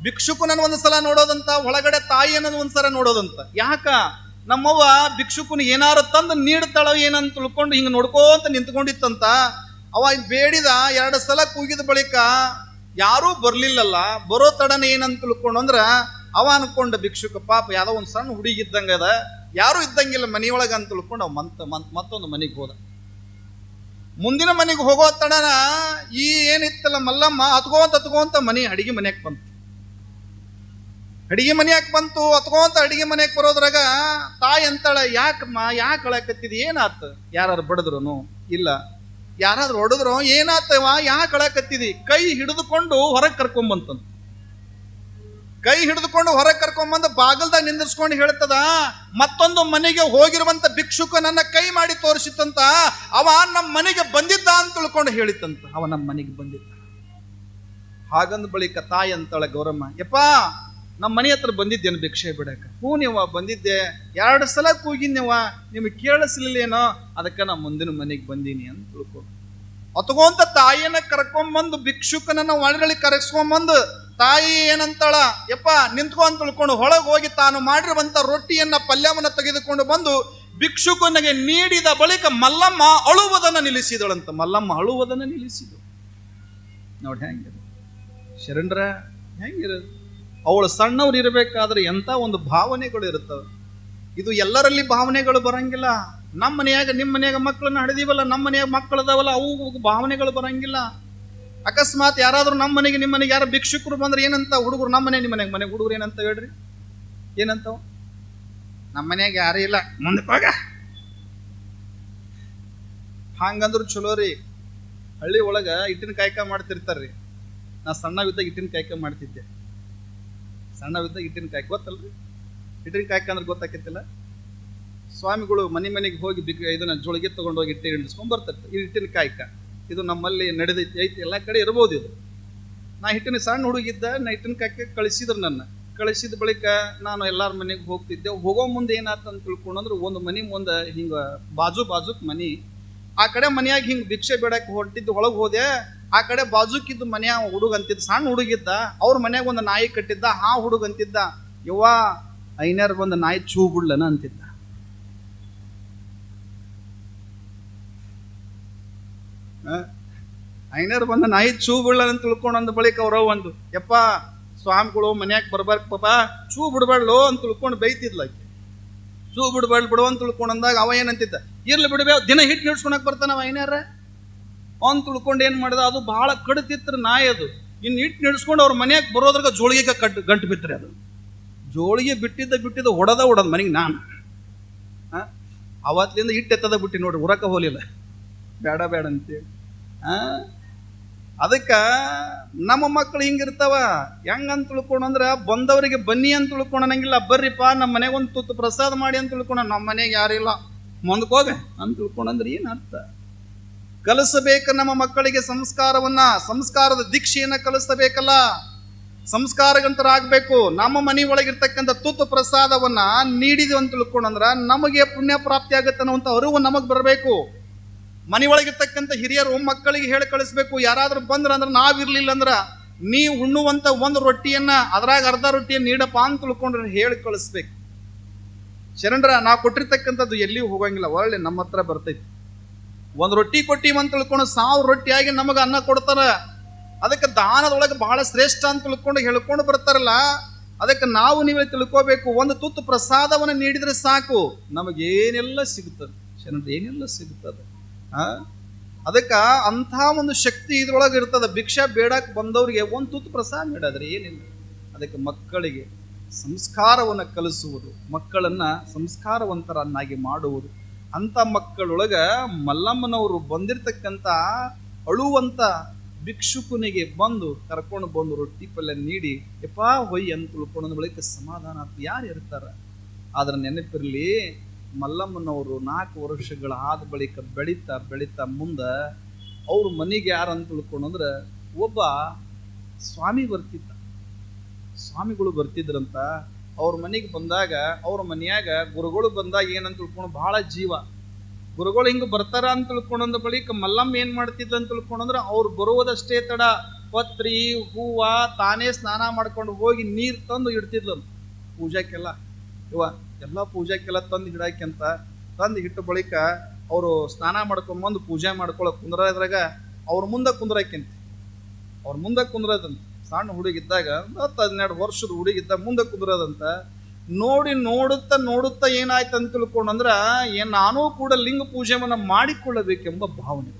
ಭಿಕ್ಷುಕನನ್ನ ಒಂದ್ಸಲ ನೋಡೋದಂತ, ಒಳಗಡೆ ತಾಯಿಯನ್ನ ಒಂದ್ಸಲ ನೋಡೋದಂತ. ಯಾಕ? ನಮ್ಮವ್ವ ಭಿಕ್ಷುಕನ ಏನಾರು ತಂದು ನೀಡ್ತಾಳ ಏನಂತ ತಿಳ್ಕೊಂಡು ಹಿಂಗ ನೋಡ್ಕೋಂತ ನಿಂತ್ಕೊಂಡಿತ್ತಂತ. ಅವ ಬೇಡಿದ 2 ಸಲ ಕೂಗಿದ ಬಳಿಕ ಯಾರೂ ಬರ್ಲಿಲ್ಲಲ್ಲ. ಬರೋ ತಡನ ಏನಂತ ತಿಳ್ಕೊಂಡು ಅಂದ್ರ ಅವ ಅನ್ಕೊಂಡ ಭಿಕ್ಷುಕ ಪಾಪ ಯಾವ್ದೋ ಒಂದು ಸಣ್ಣ ಹುಡುಗಿ ಇದ್ದಂಗ ಅದ, ಯಾರು ಇದ್ದಂಗಿಲ್ಲ ಮನಿಯೊಳಗ ಅಂತ ತಿಳ್ಕೊಂಡು ಅವ ಮತ್ತೊಂದು ಮನೆಗೆ ಹೋದ. ಮುಂದಿನ ಮನೆಗೆ ಹೋಗೋ ತಡನ ಈ ಏನಿತ್ತಲ್ಲ ಮಲ್ಲಮ್ಮ ಹತ್ಕೋಂತ ಮನಿ ಅಡಿಗೆ ಮನ್ಯಾಗ ಬಂತು. ಅಡಿಗೆ ಮನ್ಯಾಗ ಬಂತು, ಹತ್ಕೋಂತ ಅಡಿಗೆ ಮನ್ಯಾಗ ಬರೋದ್ರಾಗ ತಾಯಿ ಅಂತಾಳ, ಯಾಕಮ್ಮ ಯಾಕೆ ಅಳಕತ್ತಿದಿ, ಏನಾತ? ಯಾರು ಬಡದ್ರುನು ಇಲ್ಲ, ಯಾರಾದ್ರೂ ಹೊಡೆದ್ರು ಏನಾತವ, ಯಾಕೆ ಅಳಕತ್ತಿದಿ? ಕೈ ಹಿಡಿದುಕೊಂಡು ಹೊರಗೆ ಕರ್ಕೊಂಬಂತಂತ. ಕೈ ಹಿಡಿದುಕೊಂಡು ಹೊರಗೆ ಕರ್ಕೊಂಬಂದು ಬಾಗಲ್ದಾಗ ನಿಂದಿರ್ಸ್ಕೊಂಡು ಹೇಳ್ತದ, ಮತ್ತೊಂದು ಮನೆಗೆ ಹೋಗಿರುವಂತ ಭಿಕ್ಷುಕ ನನ್ನ ಕೈ ಮಾಡಿ ತೋರಿಸಿತ್ತಂತ, ಅವ ನಮ್ಮ ಮನೆಗೆ ಬಂದಿದ್ದ ಅಂತ ತಿಳ್ಕೊಂಡು ಹೇಳಿತ್ತಂತ. ಅವ ನಮ್ಮ ಮನೆಗೆ ಬಂದಿದ್ದ. ಹಾಗಂದ ಬಳಿಕ ತಾಯಿ ಅಂತಾಳ ಗೌರಮ್ಮ, ಯಪ್ಪ ನಮ್ಮ ಮನೆ ಹತ್ರ ಬಂದಿದ್ದೇನು ಭಿಕ್ಷೆ ಬಿಡಕ? ಹ್ಞೂ ನೀವ ಬಂದಿದ್ದೆ, 2 ಸಲ ಕೂಗಿನ್ಯವ, ನಿಮಗೆ ಕೇಳಿಸ್ಲಿಲ್ಲೇನೋ, ಅದಕ್ಕೆ ನಾ ಮುಂದಿನ ಮನೆಗೆ ಬಂದೀನಿ ಅಂತ ತಿಳ್ಕೊಂಡು ಅತ್ಕೊಂತ ತಾಯಿಯನ್ನ ಕರ್ಕೊಂಬಂದು ಭಿಕ್ಷುಕನನ್ನ ಒಳಗಳಿ ಕರೆಸ್ಕೊಂಬಂದು ತಾಯಿ ಏನಂತಾಳ, ಯಪ್ಪ ನಿಂತ್ಕೊ ಅಂತ ತಿಳ್ಕೊಂಡು ಹೊಳಗೆ ಹೋಗಿ ತಾನು ಮಾಡಿರುವಂತ ರೊಟ್ಟಿಯನ್ನ ಪಲ್ಯವನ್ನ ತೆಗೆದುಕೊಂಡು ಬಂದು ಭಿಕ್ಷುಕನಿಗೆ ನೀಡಿದ ಬಳಿಕ ಮಲ್ಲಮ್ಮ ಅಳುವುದನ್ನು ನಿಲ್ಲಿಸಿದಳಂತ. ಮಲ್ಲಮ್ಮ ಅಳುವುದನ್ನು ನಿಲ್ಲಿಸಿದಳು. ನೋಡಿ ಹೆಂಗಿರ ಶರಣರ, ಹೆಂಗಿರೋದು. ಅವಳು ಸಣ್ಣವ್ರು ಇರಬೇಕಾದ್ರೆ ಎಂಥ ಒಂದು ಭಾವನೆಗಳು ಇರ್ತವೆ. ಇದು ಎಲ್ಲರಲ್ಲಿ ಭಾವನೆಗಳು ಬರಂಗಿಲ್ಲ. ನಮ್ಮ ಮನೆಯಾಗ ನಿಮ್ಮ ಮನೆಯಾಗ ಮಕ್ಕಳನ್ನ ಹಡಿದೀವಲ್ಲ, ನಮ್ಮ ಮನೆಯಾಗ ಮಕ್ಕಳದಾವಲ್ಲ, ಅವು ಭಾವನೆಗಳು ಬರಂಗಿಲ್ಲ. ಅಕಸ್ಮಾತ್ ಯಾರಾದ್ರೂ ನಮ್ಮ ಮನೆಗೆ ನಿಮ್ಮ ಮನೆಗೆ ಯಾರು ಭಿಕ್ಷುಕರು ಬಂದ್ರೆ ಏನಂತ ಹುಡುಗರು, ನಮ್ಮ ಮನೆ ನಿಮ್ಮ ಮನೆಗೆ ಹುಡುಗರು ಏನಂತ ಹೇಳ್ರಿ, ಏನಂತ? ನಮ್ಮ ಮನೆಯಾಗ ಯಾರು ಇಲ್ಲ, ಮುಂದಕ್ಕೆ ಹೋಗ. ಹಂಗಂದ್ರು ಚಲೋ ರೀ. ಹಳ್ಳಿ ಒಳಗ ಇಟ್ಟಿನ ಕಾಯ್ಕ ಮಾಡ್ತಿರ್ತಾರ್ರಿ. ನಾ ಸಣ್ಣವಿದ್ದಾಗ ಇಟ್ಟಿನ ಕಾಯ್ಕ ಮಾಡ್ತಿದ್ದೆ. ಸಣ್ಣವಿದ್ದಾಗ ಇಟ್ಟಿನ ಕಾಯ್ಕ ಗೊತ್ತಲ್ರಿ? ಇಟ್ಟಿನ ಕಾಯ್ಕ ಅಂದ್ರೆ ಗೊತ್ತಾಕೈತಿಲ್ಲ. ಸ್ವಾಮಿಗಳು ಮನೆಗೆ ಹೋಗಿ ಇದನ್ನ ಜೋಳಿಗೆ ತಗೊಂಡೋಗಿ ಇಟ್ಟಿ ಹಿಡಿಸ್ಕೊಂಡ್ ಬರ್ತಿರ್ತಾರೆ. ಈ ಇಟ್ಟಿನ ಕಾಯ್ಕ ಇದು ನಮ್ಮಲ್ಲಿ ನಡೆದೈತಿ, ಐತಿ, ಎಲ್ಲ ಕಡೆ ಇರ್ಬೋದು ಇದು. ನಾ ಹಿಟ್ಟಿನ ಸಣ್ಣ ಹುಡುಗಿದ್ದ, ನಾ ಹಿಟ್ಟಿನ ಕಾಯ್ಕ ಕಳಿಸಿದ್ರು. ಕಳಿಸಿದ ಬಳಿಕ ನಾನು ಎಲ್ಲಾರ ಮನೆಗೆ ಹೋಗ್ತಿದ್ದೆ. ಹೋಗೋ ಮುಂದೆ ಏನಾತ ಅಂತ ತಿಳ್ಕೊಂಡ್ರೆ, ಒಂದು ಮನೆ ಮುಂದೆ ಹಿಂಗ ಬಾಜುಕ್ ಮನಿ, ಆ ಕಡೆ ಮನ್ಯಾಗ ಹಿಂಗ ಭಿಕ್ಷೆ ಬೇಡಕ್ಕೆ ಹೊರಟಿದ್ದು. ಒಳಗೆ ಹೋದೆ, ಆ ಕಡೆ ಬಾಜುಕಿದ್ದು ಮನ್ಯಾಗ ಹುಡುಗ ಅಂತಿದ್ದ, ಸಣ್ಣ ಹುಡುಗಿದ್ದ. ಅವ್ರ ಮನ್ಯಾಗ ಒಂದು ನಾಯಿ ಕಟ್ಟಿದ್ದ. ಆ ಹುಡುಗ ಅಂತಿದ್ದ, ಯವ್ವ ಐನ್ಯಾರ ಬಂದ ನಾಯಿ ಚೂ ಬಿಡ್ಲನ ಅಂತಿದ್ದ. ಐನ್ಯಾರ ಬಂದ ನಾಯಿ ಚೂ ಬಿಡ್ಲನ ಅಂತ ತಿಳ್ಕೊಂಡು ಅಂದ ಬಳಿಕ ಅವ್ರ ಒಂದು, ಯಪ್ಪ ಸ್ವಾಮಿಗಳು ಮನ್ಯಾಗ ಬರ್ಬಾರ್ಕ ಪಾಪ, ಚೂ ಬಿಡ್ಬೇಡ್ಲು ಅಂತ ತಿಳ್ಕೊಂಡು ಬೈತಿದ್ಲ. ಚೂ ಬಿಡು ಅಂತ ತಿಳ್ಕೊಂಡು ಅಂದಾಗ ಅವ ಏನಂತಿದ್ದ, ಇರ್ಲಿ ಬಿಡ್ಬೇ, ದಿನ ಹಿಟ್ಟು ನಿಡ್ಸ್ಕೊಳಕ್ ಬರ್ತಾನ ಅವ ಐನ್ಯಾರ ಅಂತ ತಿಳ್ಕೊಂಡು ಏನ್ ಮಾಡಿದ. ಅದು ಬಹಳ ಕಡ್ತಿತ್ರ ನಾಯಿ ಅದು. ಇನ್ನು ಹಿಟ್ಟು ನಿಡ್ಸ್ಕೊಂಡು ಅವ್ರ ಮನ್ಯಾಗ ಬರೋದ್ರಾಗ ಜೋಳಿಗೆ ಗಂಟು ಬಿತ್ತರಿ. ಅದು ಜೋಳಿಗೆ ಬಿಟ್ಟಿದ್ದ ಹೊಡದ ಮನೆಗೆ ನಾನು ಅವತ್ತಿಂದ ಹಿಟ್ಟು ಎತ್ತದ ಬಿಟ್ಟಿ ನೋಡ್ರಿ, ಉರಕ ಹೋಲಿಲ್ಲ, ಬೇಡ ಅಂತೇಳಿ. ಅದಕ್ಕ ನಮ್ಮ ಮಕ್ಕಳು ಹಿಂಗಿರ್ತಾವ. ಹೆಂಗಂತ ತಿಳ್ಕೊಂಡ್ರ, ಬಂದವರಿಗೆ ಬನ್ನಿ ಅಂತ ತಿಳ್ಕೊಂಡಂಗಿಲ್ಲ, ಬರ್ರಿಪ್ಪ ನಮ್ಮ ಮನೆಗೆ ಒಂದು ತುತ್ತು ಪ್ರಸಾದ ಮಾಡಿ ಅಂತ ತಿಳ್ಕೊಂಡ. ನಮ್ಮ ಮನೆಗೆ ಯಾರಿಲ್ಲ, ಮುಂದಕ್ಕೋಗ ಅಂತ ತಿಳ್ಕೊಂಡ್ರೆ ಏನ್ ಅರ್ಥ? ಕಲಿಸಬೇಕು ನಮ್ಮ ಮಕ್ಕಳಿಗೆ ಸಂಸ್ಕಾರದ ದೀಕ್ಷೆಯನ್ನ ಕಲಿಸಬೇಕಲ್ಲ, ಸಂಸ್ಕಾರಗಂತರಾಗಬೇಕು. ನಮ್ಮ ಮನೆ ಒಳಗಿರ್ತಕ್ಕಂಥ ತುತ್ತು ಪ್ರಸಾದವನ್ನ ನೀಡಿದ್ವಿ ಅಂತ ತಿಳ್ಕೊಂಡ್ರ ನಮಗೆ ಪುಣ್ಯ ಪ್ರಾಪ್ತಿ ಆಗತ್ತೆ ಅನ್ನುವಂಥ ಅರಿವು ನಮಗ್ ಬರಬೇಕು. ಮನೆ ಒಳಗಿರ್ತಕ್ಕಂಥ ಹಿರಿಯರು ಮಕ್ಕಳಿಗೆ ಹೇಳಿ ಕಳಿಸ್ಬೇಕು. ಯಾರಾದ್ರೂ ಬಂದ್ರ ಅಂದ್ರೆ ನಾವಿರ್ಲಿಲ್ಲ ಅಂದ್ರ ನೀವು ಉಣ್ಣುವಂತ ಒಂದು ರೊಟ್ಟಿಯನ್ನ ಅದ್ರಾಗ ಅರ್ಧ ರೊಟ್ಟಿಯನ್ನ ನೀಡಪ್ಪ ಅಂತ ತಿಳ್ಕೊಂಡ್ರೆ ಹೇಳಿ ಕಳಿಸ್ಬೇಕು. ಶರಣರ, ನಾವು ಕೊಟ್ಟಿರ್ತಕ್ಕಂಥದ್ದು ಎಲ್ಲಿಯೂ ಹೋಗಂಗಿಲ್ಲ, ಒಳ್ಳೆ ನಮ್ಮ ಹತ್ರ ಬರ್ತೈತಿ. ಒಂದು ರೊಟ್ಟಿ ಕೊಟ್ಟಿವಿ ಅಂತ ತಿಳ್ಕೊಂಡು 1000 ರೊಟ್ಟಿಯಾಗಿ ನಮಗೆ ಅನ್ನ ಕೊಡ್ತಾರ. ಅದಕ್ಕೆ ದಾನದೊಳಗೆ ಬಹಳ ಶ್ರೇಷ್ಠ ಅಂತ ತಿಳ್ಕೊಂಡು ಹೇಳ್ಕೊಂಡು ಬರ್ತಾರಲ್ಲ. ಅದಕ್ಕೆ ನಾವು ನೀವೇ ತಿಳ್ಕೋಬೇಕು, ಒಂದು ತುತ್ತು ಪ್ರಸಾದವನ್ನು ನೀಡಿದ್ರೆ ಸಾಕು, ನಮಗೇನೆಲ್ಲ ಸಿಗುತ್ತದೆ. ಶರಣರ, ಏನೆಲ್ಲ ಸಿಗುತ್ತದೆ. ಅದಕ್ಕ ಅಂಥ ಒಂದು ಶಕ್ತಿ ಇದ್ರೊಳಗೆ ಇರ್ತದ. ಭಿಕ್ಷಾ ಬೇಡಕ್ಕೆ ಬಂದವ್ರಿಗೆ ಒಂದು ತುತ್ತು ಪ್ರಸಾದ ನೀಡಾದ್ರೆ ಏನಿಲ್ಲ. ಅದಕ್ಕೆ ಮಕ್ಕಳಿಗೆ ಸಂಸ್ಕಾರವನ್ನು ಕಲಿಸುವುದು, ಮಕ್ಕಳನ್ನ ಸಂಸ್ಕಾರವಂತರನ್ನಾಗಿ ಮಾಡುವುದು. ಅಂತ ಮಕ್ಕಳೊಳಗ ಮಲ್ಲಮ್ಮನವರು ಬಂದಿರತಕ್ಕಂಥ ಅಳುವಂತ ಭಿಕ್ಷುಕನಿಗೆ ಬಂದು ಕರ್ಕೊಂಡು ಬಂದು ರೊಟ್ಟಿ ಪಲ್ಯ ನೀಡಿ ಯಪ್ಪ ಹೊಯ್ ಅಂತ ತಿಳ್ಕೊಂಡ ಬಳಿಕ ಸಮಾಧಾನ ಅಂತ ಯಾರು ಇರ್ತಾರ. ಆದ್ರೆ ನೆನಪಿರ್ಲಿ, ಮಲ್ಲಮ್ಮನವರು 4 ವರ್ಷಗಳ ಆದ ಬಳಿಕ ಬೆಳೀತಾ ಬೆಳೀತಾ ಮುಂದ ಅವ್ರ ಮನೆಗೆ ಯಾರು ಅಂತ ತಿಳ್ಕೊಂಡ್ರೆ ಒಬ್ಬ ಸ್ವಾಮಿ ಬರ್ತಿದ್ದ. ಸ್ವಾಮಿಗಳು ಬರ್ತಿದ್ರಂತ. ಅವ್ರ ಮನೆಗೆ ಬಂದಾಗ ಅವ್ರ ಮನೆಯಾಗ ಗುರುಗಳು ಬಂದಾಗ ಏನಂತ ತಿಳ್ಕೊಂಡು ಬಹಳ ಜೀವ. ಗುರುಗಳು ಹಿಂಗೆ ಬರ್ತಾರ ಅಂತ ತಿಳ್ಕೊಂಡ ಬಳಿಕ ಮಲ್ಲಮ್ಮ ಏನ್ ಮಾಡ್ತಿದ್ದ ಅಂತ ತಿಳ್ಕೊಂಡ್ರೆ ಅವ್ರು ಬರುವುದಷ್ಟೇ ತಡ ಪತ್ರಿ ಹೂವ ತಾನೇ ಸ್ನಾನ ಮಾಡ್ಕೊಂಡು ಹೋಗಿ ನೀರು ತಂದು ಇಡ್ತಿದ್ಲಂತ. ಪೂಜಾಕ್ಕೆಲ್ಲ ಎಲ್ಲ ಪೂಜಾಕ್ಕೆಲ್ಲ ತಂದು ಹಿಡಾಕ್ಯಂತ ತಂದು ಇಟ್ಟ ಬಳಿಕ ಅವರು ಸ್ನಾನ ಮಾಡ್ಕೊಂಬಂದು ಪೂಜೆ ಮಾಡ್ಕೊಳಕ್ ಕುಂದ್ರದ್ರಾಗ ಅವ್ರ ಮುಂದೆ ಕುಂದ್ರಾಕ್ಯಂತ. ಅವ್ರ ಮುಂದೆ ಕುಂದ್ರದಂತ. ಸಣ್ಣ ಹುಡುಗಿದ್ದಾಗ 10-12 ವರ್ಷದ ಹುಡುಗಿದ್ದ ಮುಂದೆ ಕುಂದ್ರದಂತ. ನೋಡುತ್ತಾ ಏನಾಯ್ತು ಅಂತ ತಿಳ್ಕೊಂಡ್ರ ನಾನೂ ಕೂಡ ಲಿಂಗ ಪೂಜೆಯನ್ನ ಮಾಡಿಕೊಳ್ಳಬೇಕೆಂಬ ಭಾವನೆ.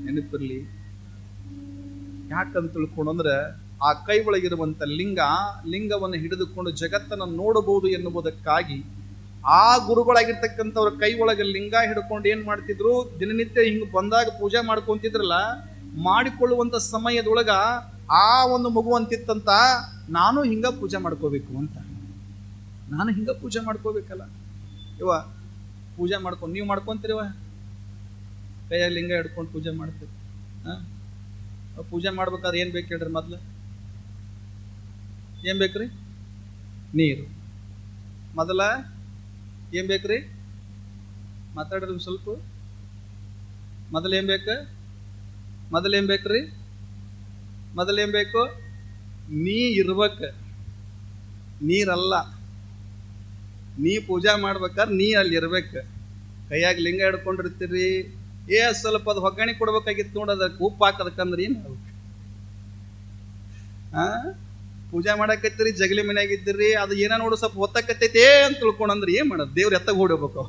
ನೆನಪಿರ್ಲಿ, ಯಾಕಂತ ತಿಳ್ಕೊಂಡ್ರೆ ಆ ಕೈ ಒಳಗಿರುವಂತ ಲಿಂಗವನ್ನು ಹಿಡಿದುಕೊಂಡು ಜಗತ್ತನ್ನು ನೋಡಬಹುದು ಎನ್ನುವುದಕ್ಕಾಗಿ ಆ ಗುರುಗಳಾಗಿರ್ತಕ್ಕಂಥವ್ರ ಕೈ ಒಳಗೆ ಲಿಂಗ ಹಿಡ್ಕೊಂಡು ಏನ್ ಮಾಡ್ತಿದ್ರು, ದಿನನಿತ್ಯ ಹಿಂಗ್ ಬಂದಾಗ ಪೂಜೆ ಮಾಡ್ಕೊಂತಿದ್ರಲ್ಲ, ಮಾಡಿಕೊಳ್ಳುವಂತ ಸಮಯದೊಳಗ ಆ ಒಂದು ಮಗು ಅಂತಿತ್ತಂತ, ನಾನು ಹಿಂಗ ಪೂಜೆ ಮಾಡ್ಕೋಬೇಕು ಅಂತ. ನಾನು ಹಿಂಗ ಪೂಜೆ ಮಾಡ್ಕೋಬೇಕಲ್ಲ ಪೂಜೆ ಮಾಡ್ಕೊಂಡು ನೀವು ಮಾಡ್ಕೊಂತೀರಿವ ಕೈಯಾಗ ಲಿಂಗ ಹಿಡ್ಕೊಂಡು ಪೂಜೆ ಮಾಡ್ತೀರಿ. ಪೂಜೆ ಮಾಡ್ಬೇಕಾದ್ರೆ ಏನ್ ಬೇಕು ಹೇಳ್ರಿ? ಮೊದ್ಲು ಏನ್ ಬೇಕ್ರಿ? ನೀರು. ಮೊದಲ ಏನ್ ಬೇಕ್ರಿ? ಮಾತಾಡ್ರಿ ಸ್ವಲ್ಪ. ಮೊದಲೇನ್ ಬೇಕು? ಮೊದಲೇನ್ ಬೇಕ್ರಿ? ಮೊದಲೇನ್ ಬೇಕು? ನೀ ಇರ್ಬೇಕ, ನೀರಲ್ಲ. ನೀ ಪೂಜೆ ಮಾಡ್ಬೇಕಾದ್ರೆ ನೀ ಅಲ್ಲಿ ಇರ್ಬೇಕು. ಕೈಯಾಗ ಲಿಂಗ ಹಿಡ್ಕೊಂಡಿರ್ತೀರಿ, ಸ್ವಲ್ಪ ಅದು ಒಗ್ಗರಣೆ ಕೊಡ್ಬೇಕಾಗಿತ್ತು ನೋಡಿ, ಅದಕ್ಕೆ ಉಪ್ಪು ಹಾಕದಕ್ಕಂದ್ರೆ ಏನು ಪೂಜೆ ಮಾಡಕತ್ತೀರಿ, ಜಗಲಿ ಮನೆಯಾಗಿದ್ದೀರಿ, ಅದು ಏನ ನೋಡು ಸ್ವಲ್ಪ ಹೊತ್ತಕತ್ತೈತೆ ಅಂತ ತಿಳ್ಕೊಂಡ್ರೆ ಏನ್ ಮಾಡೋದು? ದೇವ್ರ ಎತ್ತಾಗ ಓಡಬೇಕು.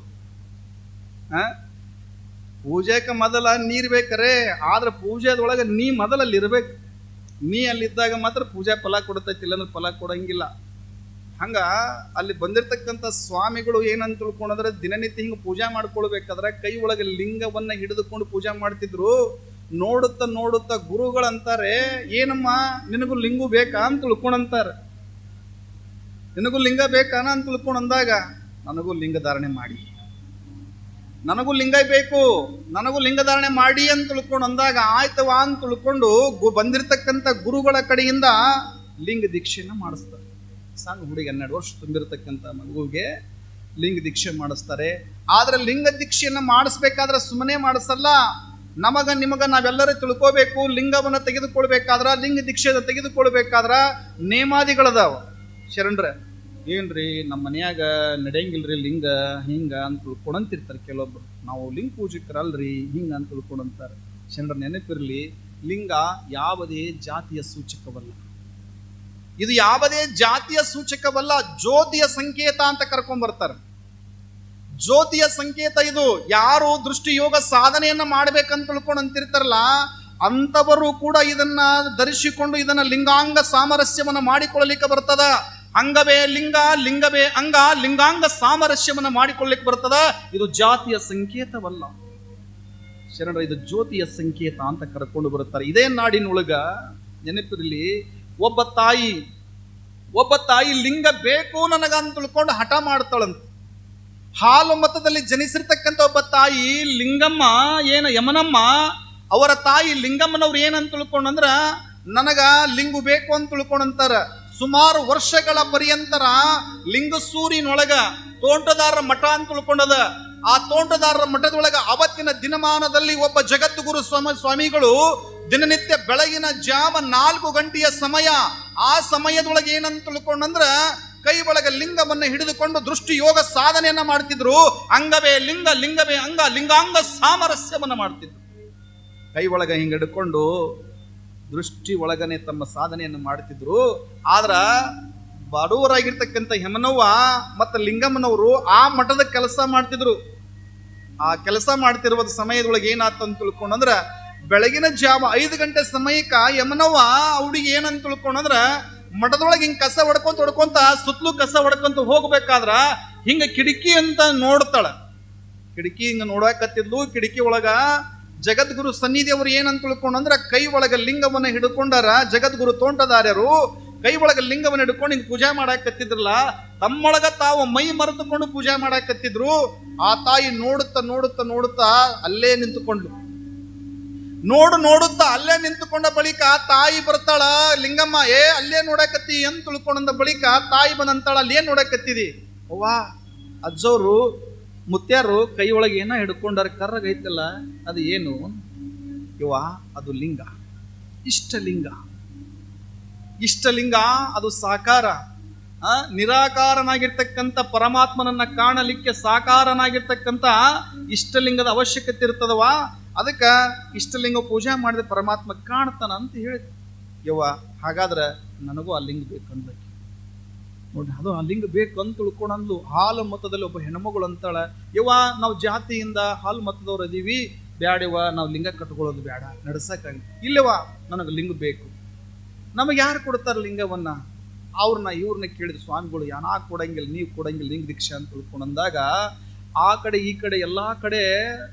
ಪೂಜೆಗೆ ಮೊದಲ ನೀರ್ ಬೇಕರೆ, ಆದ್ರೆ ಪೂಜೆದೊಳಗೆ ನೀ ಮೊದಲಲ್ಲಿ ಇರ್ಬೇಕು. ನೀ ಅಲ್ಲಿದ್ದಾಗ ಮಾತ್ರ ಪೂಜೆ ಫಲ ಕೊಡ್ತೈತಿ, ಇಲ್ಲಾಂದ್ರೆ ಫಲ ಕೊಡಂಗಿಲ್ಲ. ಹಂಗ ಅಲ್ಲಿ ಬಂದಿರತಕ್ಕಂಥ ಸ್ವಾಮಿಗಳು ಏನಂತ ತಿಳ್ಕೊಂಡ್ರೆ ದಿನನಿತ್ಯ ಹಿಂಗೆ ಪೂಜೆ ಮಾಡ್ಕೊಳ್ಬೇಕಾದ್ರೆ ಕೈ ಒಳಗೆ ಲಿಂಗವನ್ನ ಹಿಡಿದುಕೊಂಡು ಪೂಜೆ ಮಾಡ್ತಿದ್ರು. ನೋಡುತ್ತಾ ಗುರುಗಳಂತಾರೆ, ಏನಮ್ಮ ನಿನಗೂ ಲಿಂಗು ಬೇಕಾ ಅಂತ ತಿಳ್ಕೊಂಡಂತಾರೆ. ನಿನಗೂ ಲಿಂಗ ಬೇಕಾನ ಅಂತ ತಿಳ್ಕೊಂಡಂದಾಗ, ನನಗೂ ಲಿಂಗ ಧಾರಣೆ ಮಾಡಿ, ನನಗೂ ಲಿಂಗ ಬೇಕು, ನನಗೂ ಲಿಂಗ ಧಾರಣೆ ಮಾಡಿ ಅಂತ ತಿಳ್ಕೊಂಡು ಅಂದಾಗ ಆಯ್ತವಾ ಅಂತ ತಿಳ್ಕೊಂಡು ಬಂದಿರತಕ್ಕಂಥ ಗುರುಗಳ ಕಡೆಯಿಂದ ಲಿಂಗ ದೀಕ್ಷೆನ ಮಾಡಿಸ್ತಾರೆ. ಸಣ್ಣ ಹುಡುಗಿ 12 ವರ್ಷ ತುಂಬಿರತಕ್ಕಂಥ ಮಗುವಿಗೆ ಲಿಂಗ ದೀಕ್ಷೆ ಮಾಡಿಸ್ತಾರೆ. ಆದ್ರೆ ಲಿಂಗ ದೀಕ್ಷೆಯನ್ನ ಮಾಡಿಸ್ಬೇಕಾದ್ರೆ ಸುಮ್ಮನೆ ಮಾಡಿಸಲ್ಲ. ನಿಮಗ ನಾವೆಲ್ಲರೂ ತಿಳ್ಕೋಬೇಕು, ಲಿಂಗವನ್ನ ತೆಗೆದುಕೊಳ್ಬೇಕಾದ್ರ, ಲಿಂಗ ದೀಕ್ಷೆ ತೆಗೆದುಕೊಳ್ಬೇಕಾದ್ರ ನೇಮಾದಿಗಳದಾವ. ಶರಣ್ರೆ, ಏನ್ರಿ ನಮ್ಮ ಮನ್ಯಾಗ ನಡೆಯಂಗಿಲ್ರಿ ಲಿಂಗ ಹಿಂಗ ಅಂತ ತಿಳ್ಕೊಂಡಂತಿರ್ತಾರೆ ಕೆಲವೊಬ್ರು. ನಾವು ಲಿಂಗ ಪೂಜಕರಲ್ರಿ ಹಿಂಗ ಅಂತ ತಿಳ್ಕೊಂಡಂತಾರೆ. ಶರಣ್ರ, ನೆನಪಿರ್ಲಿ, ಲಿಂಗ ಯಾವುದೇ ಜಾತಿಯ ಸೂಚಕವಲ್ಲ. ಇದು ಯಾವುದೇ ಜಾತಿಯ ಸೂಚಕವಲ್ಲ, ಜ್ಯೋತಿಯ ಸಂಕೇತ ಅಂತ ಕರ್ಕೊಂಡ್ ಬರ್ತಾರೆ. ಜ್ಯೋತಿಯ ಸಂಕೇತ ಇದು. ಯಾರು ದೃಷ್ಟಿ ಯೋಗ ಸಾಧನೆಯನ್ನ ಮಾಡ್ಬೇಕಂತ ತಿಳ್ಕೊಂಡು ಅಂತಿರ್ತಾರಲ್ಲ, ಅಂತವರು ಕೂಡ ಇದನ್ನ ಧರಿಸಿಕೊಂಡು ಇದನ್ನ ಲಿಂಗಾಂಗ ಸಾಮರಸ್ಯವನ್ನ ಮಾಡಿಕೊಳ್ಳಲಿಕ್ಕೆ ಬರ್ತದ. ಅಂಗವೇ ಲಿಂಗ, ಲಿಂಗವೇ ಅಂಗ, ಲಿಂಗಾಂಗ ಸಾಮರಸ್ಯವನ್ನ ಮಾಡಿಕೊಳ್ಳಲಿಕ್ಕೆ ಬರ್ತದ. ಇದು ಜಾತಿಯ ಸಂಕೇತವಲ್ಲ ಶರಣರ, ಇದು ಜ್ಯೋತಿಯ ಸಂಕೇತ ಅಂತ ಕರ್ಕೊಂಡು ಬರುತ್ತಾರೆ. ಇದೇ ನಾಡಿನೊಳಗ ನೆನಪಿರಲಿ, ಒಬ್ಬ ತಾಯಿ ಲಿಂಗ ಬೇಕು ನನಗಂತ ತಿಳ್ಕೊಂಡು ಹಠ ಮಾಡ್ತಾಳಂತ. ಹಾಲು ಮತದಲ್ಲಿ ಜನಿಸಿರ್ತಕ್ಕಂಥ ಒಬ್ಬ ತಾಯಿ ಲಿಂಗಮ್ಮ ಯಮನಮ್ಮ, ಅವರ ತಾಯಿ ಲಿಂಗಮ್ಮನವ್ರು ಏನಂತ ತಿಳ್ಕೊಂಡಂದ್ರ ನನಗ ಲಿಂಗು ಬೇಕು ಅಂತ ತಿಳ್ಕೊಂಡಂತಾರ. ಸುಮಾರು ವರ್ಷಗಳ ಪರ್ಯಂತರ ಲಿಂಗಸೂರಿನೊಳಗ ತೋಂಟದಾರರ ಮಠ ಅಂತ ತಿಳ್ಕೊಂಡದ. ಆ ತೋಂಟದಾರರ ಮಠದೊಳಗ ಅವತ್ತಿನ ದಿನಮಾನದಲ್ಲಿ ಒಬ್ಬ ಜಗದ್ಗುರು ಸ್ವಾಮಿಗಳು ದಿನನಿತ್ಯ ಬೆಳಗಿನ ಜಾವ 4 ಗಂಟೆಯ ಸಮಯ, ಆ ಸಮಯದೊಳಗೆ ಏನಂತ ತಿಳ್ಕೊಂಡಂದ್ರ ಕೈ ಒಳಗ ಲಿಂಗವನ್ನು ಹಿಡಿದುಕೊಂಡು ದೃಷ್ಟಿ ಯೋಗ ಸಾಧನೆಯನ್ನ ಮಾಡ್ತಿದ್ರು. ಅಂಗವೇ ಲಿಂಗ, ಲಿಂಗವೇ ಅಂಗ, ಲಿಂಗಾಂಗ ಸಾಮರಸ್ಯವನ್ನ ಮಾಡ್ತಿದ್ರು. ಕೈ ಒಳಗ ಹಿಂಗ ಹಿಡ್ಕೊಂಡು ದೃಷ್ಟಿ ಒಳಗನೆ ತಮ್ಮ ಸಾಧನೆಯನ್ನು ಮಾಡ್ತಿದ್ರು. ಆದ್ರ ಬಡವರಾಗಿರ್ತಕ್ಕಂಥ ಹೆಮನವ್ವ ಮತ್ತು ಲಿಂಗಮ್ಮನವರು ಆ ಮಠದ ಕೆಲಸ ಮಾಡ್ತಿದ್ರು. ಆ ಕೆಲಸ ಮಾಡ್ತಿರುವ ಸಮಯದೊಳಗೆ ಏನಾತಂತ ತಿಳ್ಕೊಂಡಂದ್ರ ಬೆಳಗಿನ ಜಾವ 5 ಗಂಟೆ ಸಮಯಕ್ಕ ಯಮನವ್ವ ಹುಡುಗಿ ಏನಂತ ತಿಳ್ಕೊಂಡಂದ್ರ ಮಠದೊಳಗೆ ಹಿಂಗ್ ಕಸ ಹೊಡ್ಕೊಂತ ಸುತ್ತಲೂ ಕಸ ಹೊಡ್ಕೊಂತ ಹೋಗ್ಬೇಕಾದ್ರ ಹಿಂಗ ಕಿಟಕಿ ಅಂತ ನೋಡ್ತಾಳ. ಕಿಟಕಿ ಹಿಂಗ ನೋಡಕತ್ತಿದ್ಲು. ಕಿಟಕಿ ಒಳಗ ಜಗದ್ಗುರು ಸನ್ನಿಧಿಯವರು ಏನಂತ ತಿಳ್ಕೊಂಡ್ರ ಕೈ ಒಳಗ ಲಿಂಗವನ್ನ ಹಿಡ್ಕೊಂಡಾರ. ಜಗದ್ಗುರು ತೋಂಟದಾರ್ಯರು ಕೈ ಒಳಗ ಲಿಂಗವನ್ನ ಹಿಡ್ಕೊಂಡು ಹಿಂಗ್ ಪೂಜೆ ಮಾಡಾಕತ್ತಿದ್ರಲ್ಲ, ತಮ್ಮೊಳಗ ತಾವು ಮೈ ಮರೆತುಕೊಂಡು ಪೂಜೆ ಮಾಡಾಕತ್ತಿದ್ರು. ಆ ತಾಯಿ ನೋಡುತ್ತಾ ನೋಡುತ್ತಾ ನೋಡುತ್ತಾ ಅಲ್ಲೇ ನಿಂತುಕೊಂಡ್ಲು. ನೋಡುತ್ತಾ ಅಲ್ಲೇ ನಿಂತುಕೊಂಡ ಬಳಿಕ ತಾಯಿ ಬರ್ತಾಳ. ಲಿಂಗಮ್ಮ ಅಲ್ಲೇ ನೋಡಕತ್ತಿ ಅಂತ ತಿಳ್ಕೊಂಡ ಬಳಿಕ ತಾಯಿ ಬಂದಂತಾಳ, ಅಲ್ಲೇನ್ ನೋಡಕತ್ತಿದಿ? ಅವ್ವಾ, ಅಜ್ಜವ್ರು ಮುತ್ಯಾರು ಕೈ ಒಳಗೆ ಏನೋ ಹಿಡ್ಕೊಂಡಾರ, ಕರ್ರಗೈತಲ್ಲ, ಅದು ಏನು? ಇವ ಅದು ಲಿಂಗ, ಇಷ್ಟಲಿಂಗ. ಇಷ್ಟಲಿಂಗ ಅದು ಸಾಕಾರ. ನಿರಾಕಾರನಾಗಿರ್ತಕ್ಕಂಥ ಪರಮಾತ್ಮನನ್ನ ಕಾಣಲಿಕ್ಕೆ ಸಾಕಾರನಾಗಿರ್ತಕ್ಕಂಥ ಇಷ್ಟಲಿಂಗದ ಅವಶ್ಯಕತೆ ಇರ್ತದವ. ಅದಕ್ಕೆ ಇಷ್ಟಲಿಂಗ ಪೂಜೆ ಮಾಡಿದ ಪರಮಾತ್ಮ ಕಾಣ್ತಾನ ಅಂತ ಹೇಳಿದ. ಯವ್ವ, ಹಾಗಾದ್ರೆ ನನಗೂ ಆ ಲಿಂಗ ಬೇಕಂದ್ಲಕ್ಕೆ ನೋಡಿ. ಅದು ಆ ಲಿಂಗ ಬೇಕು ಅಂತ ತಿಳ್ಕೊಂಡ್ಲು. ಹಾಲು ಮತದಲ್ಲಿ ಒಬ್ಬ ಹೆಣ್ಮಗಳು ಅಂತಾಳ, ಯವ್ವ ನಾವು ಜಾತಿಯಿಂದ ಹಾಲು ಮತದವ್ರು ಅದೀವಿ, ಬ್ಯಾಡವ ನಾವು ಲಿಂಗ ಕಟ್ಕೊಳ್ಳೋದು ಬೇಡ, ನಡ್ಸಕ್ಕಾಗಿ ಇಲ್ಲವ, ನನಗೆ ಲಿಂಗ ಬೇಕು. ನಮಗೆ ಯಾರು ಕೊಡ್ತಾರೆ ಲಿಂಗವನ್ನ? ಇವ್ರನ್ನ ಕೇಳಿದ ಸ್ವಾಮಿಗಳು, ಯಾನಾ ಕೊಡಂಗಿಲ್ಲ, ನೀವು ಕೊಡಂಗಿಲ್ಲ ಲಿಂಗ ದೀಕ್ಷೆ ಅಂತ ತಿಳ್ಕೊಂಡಂದಾಗ ಆ ಕಡೆ ಈ ಕಡೆ ಎಲ್ಲಾ ಕಡೆ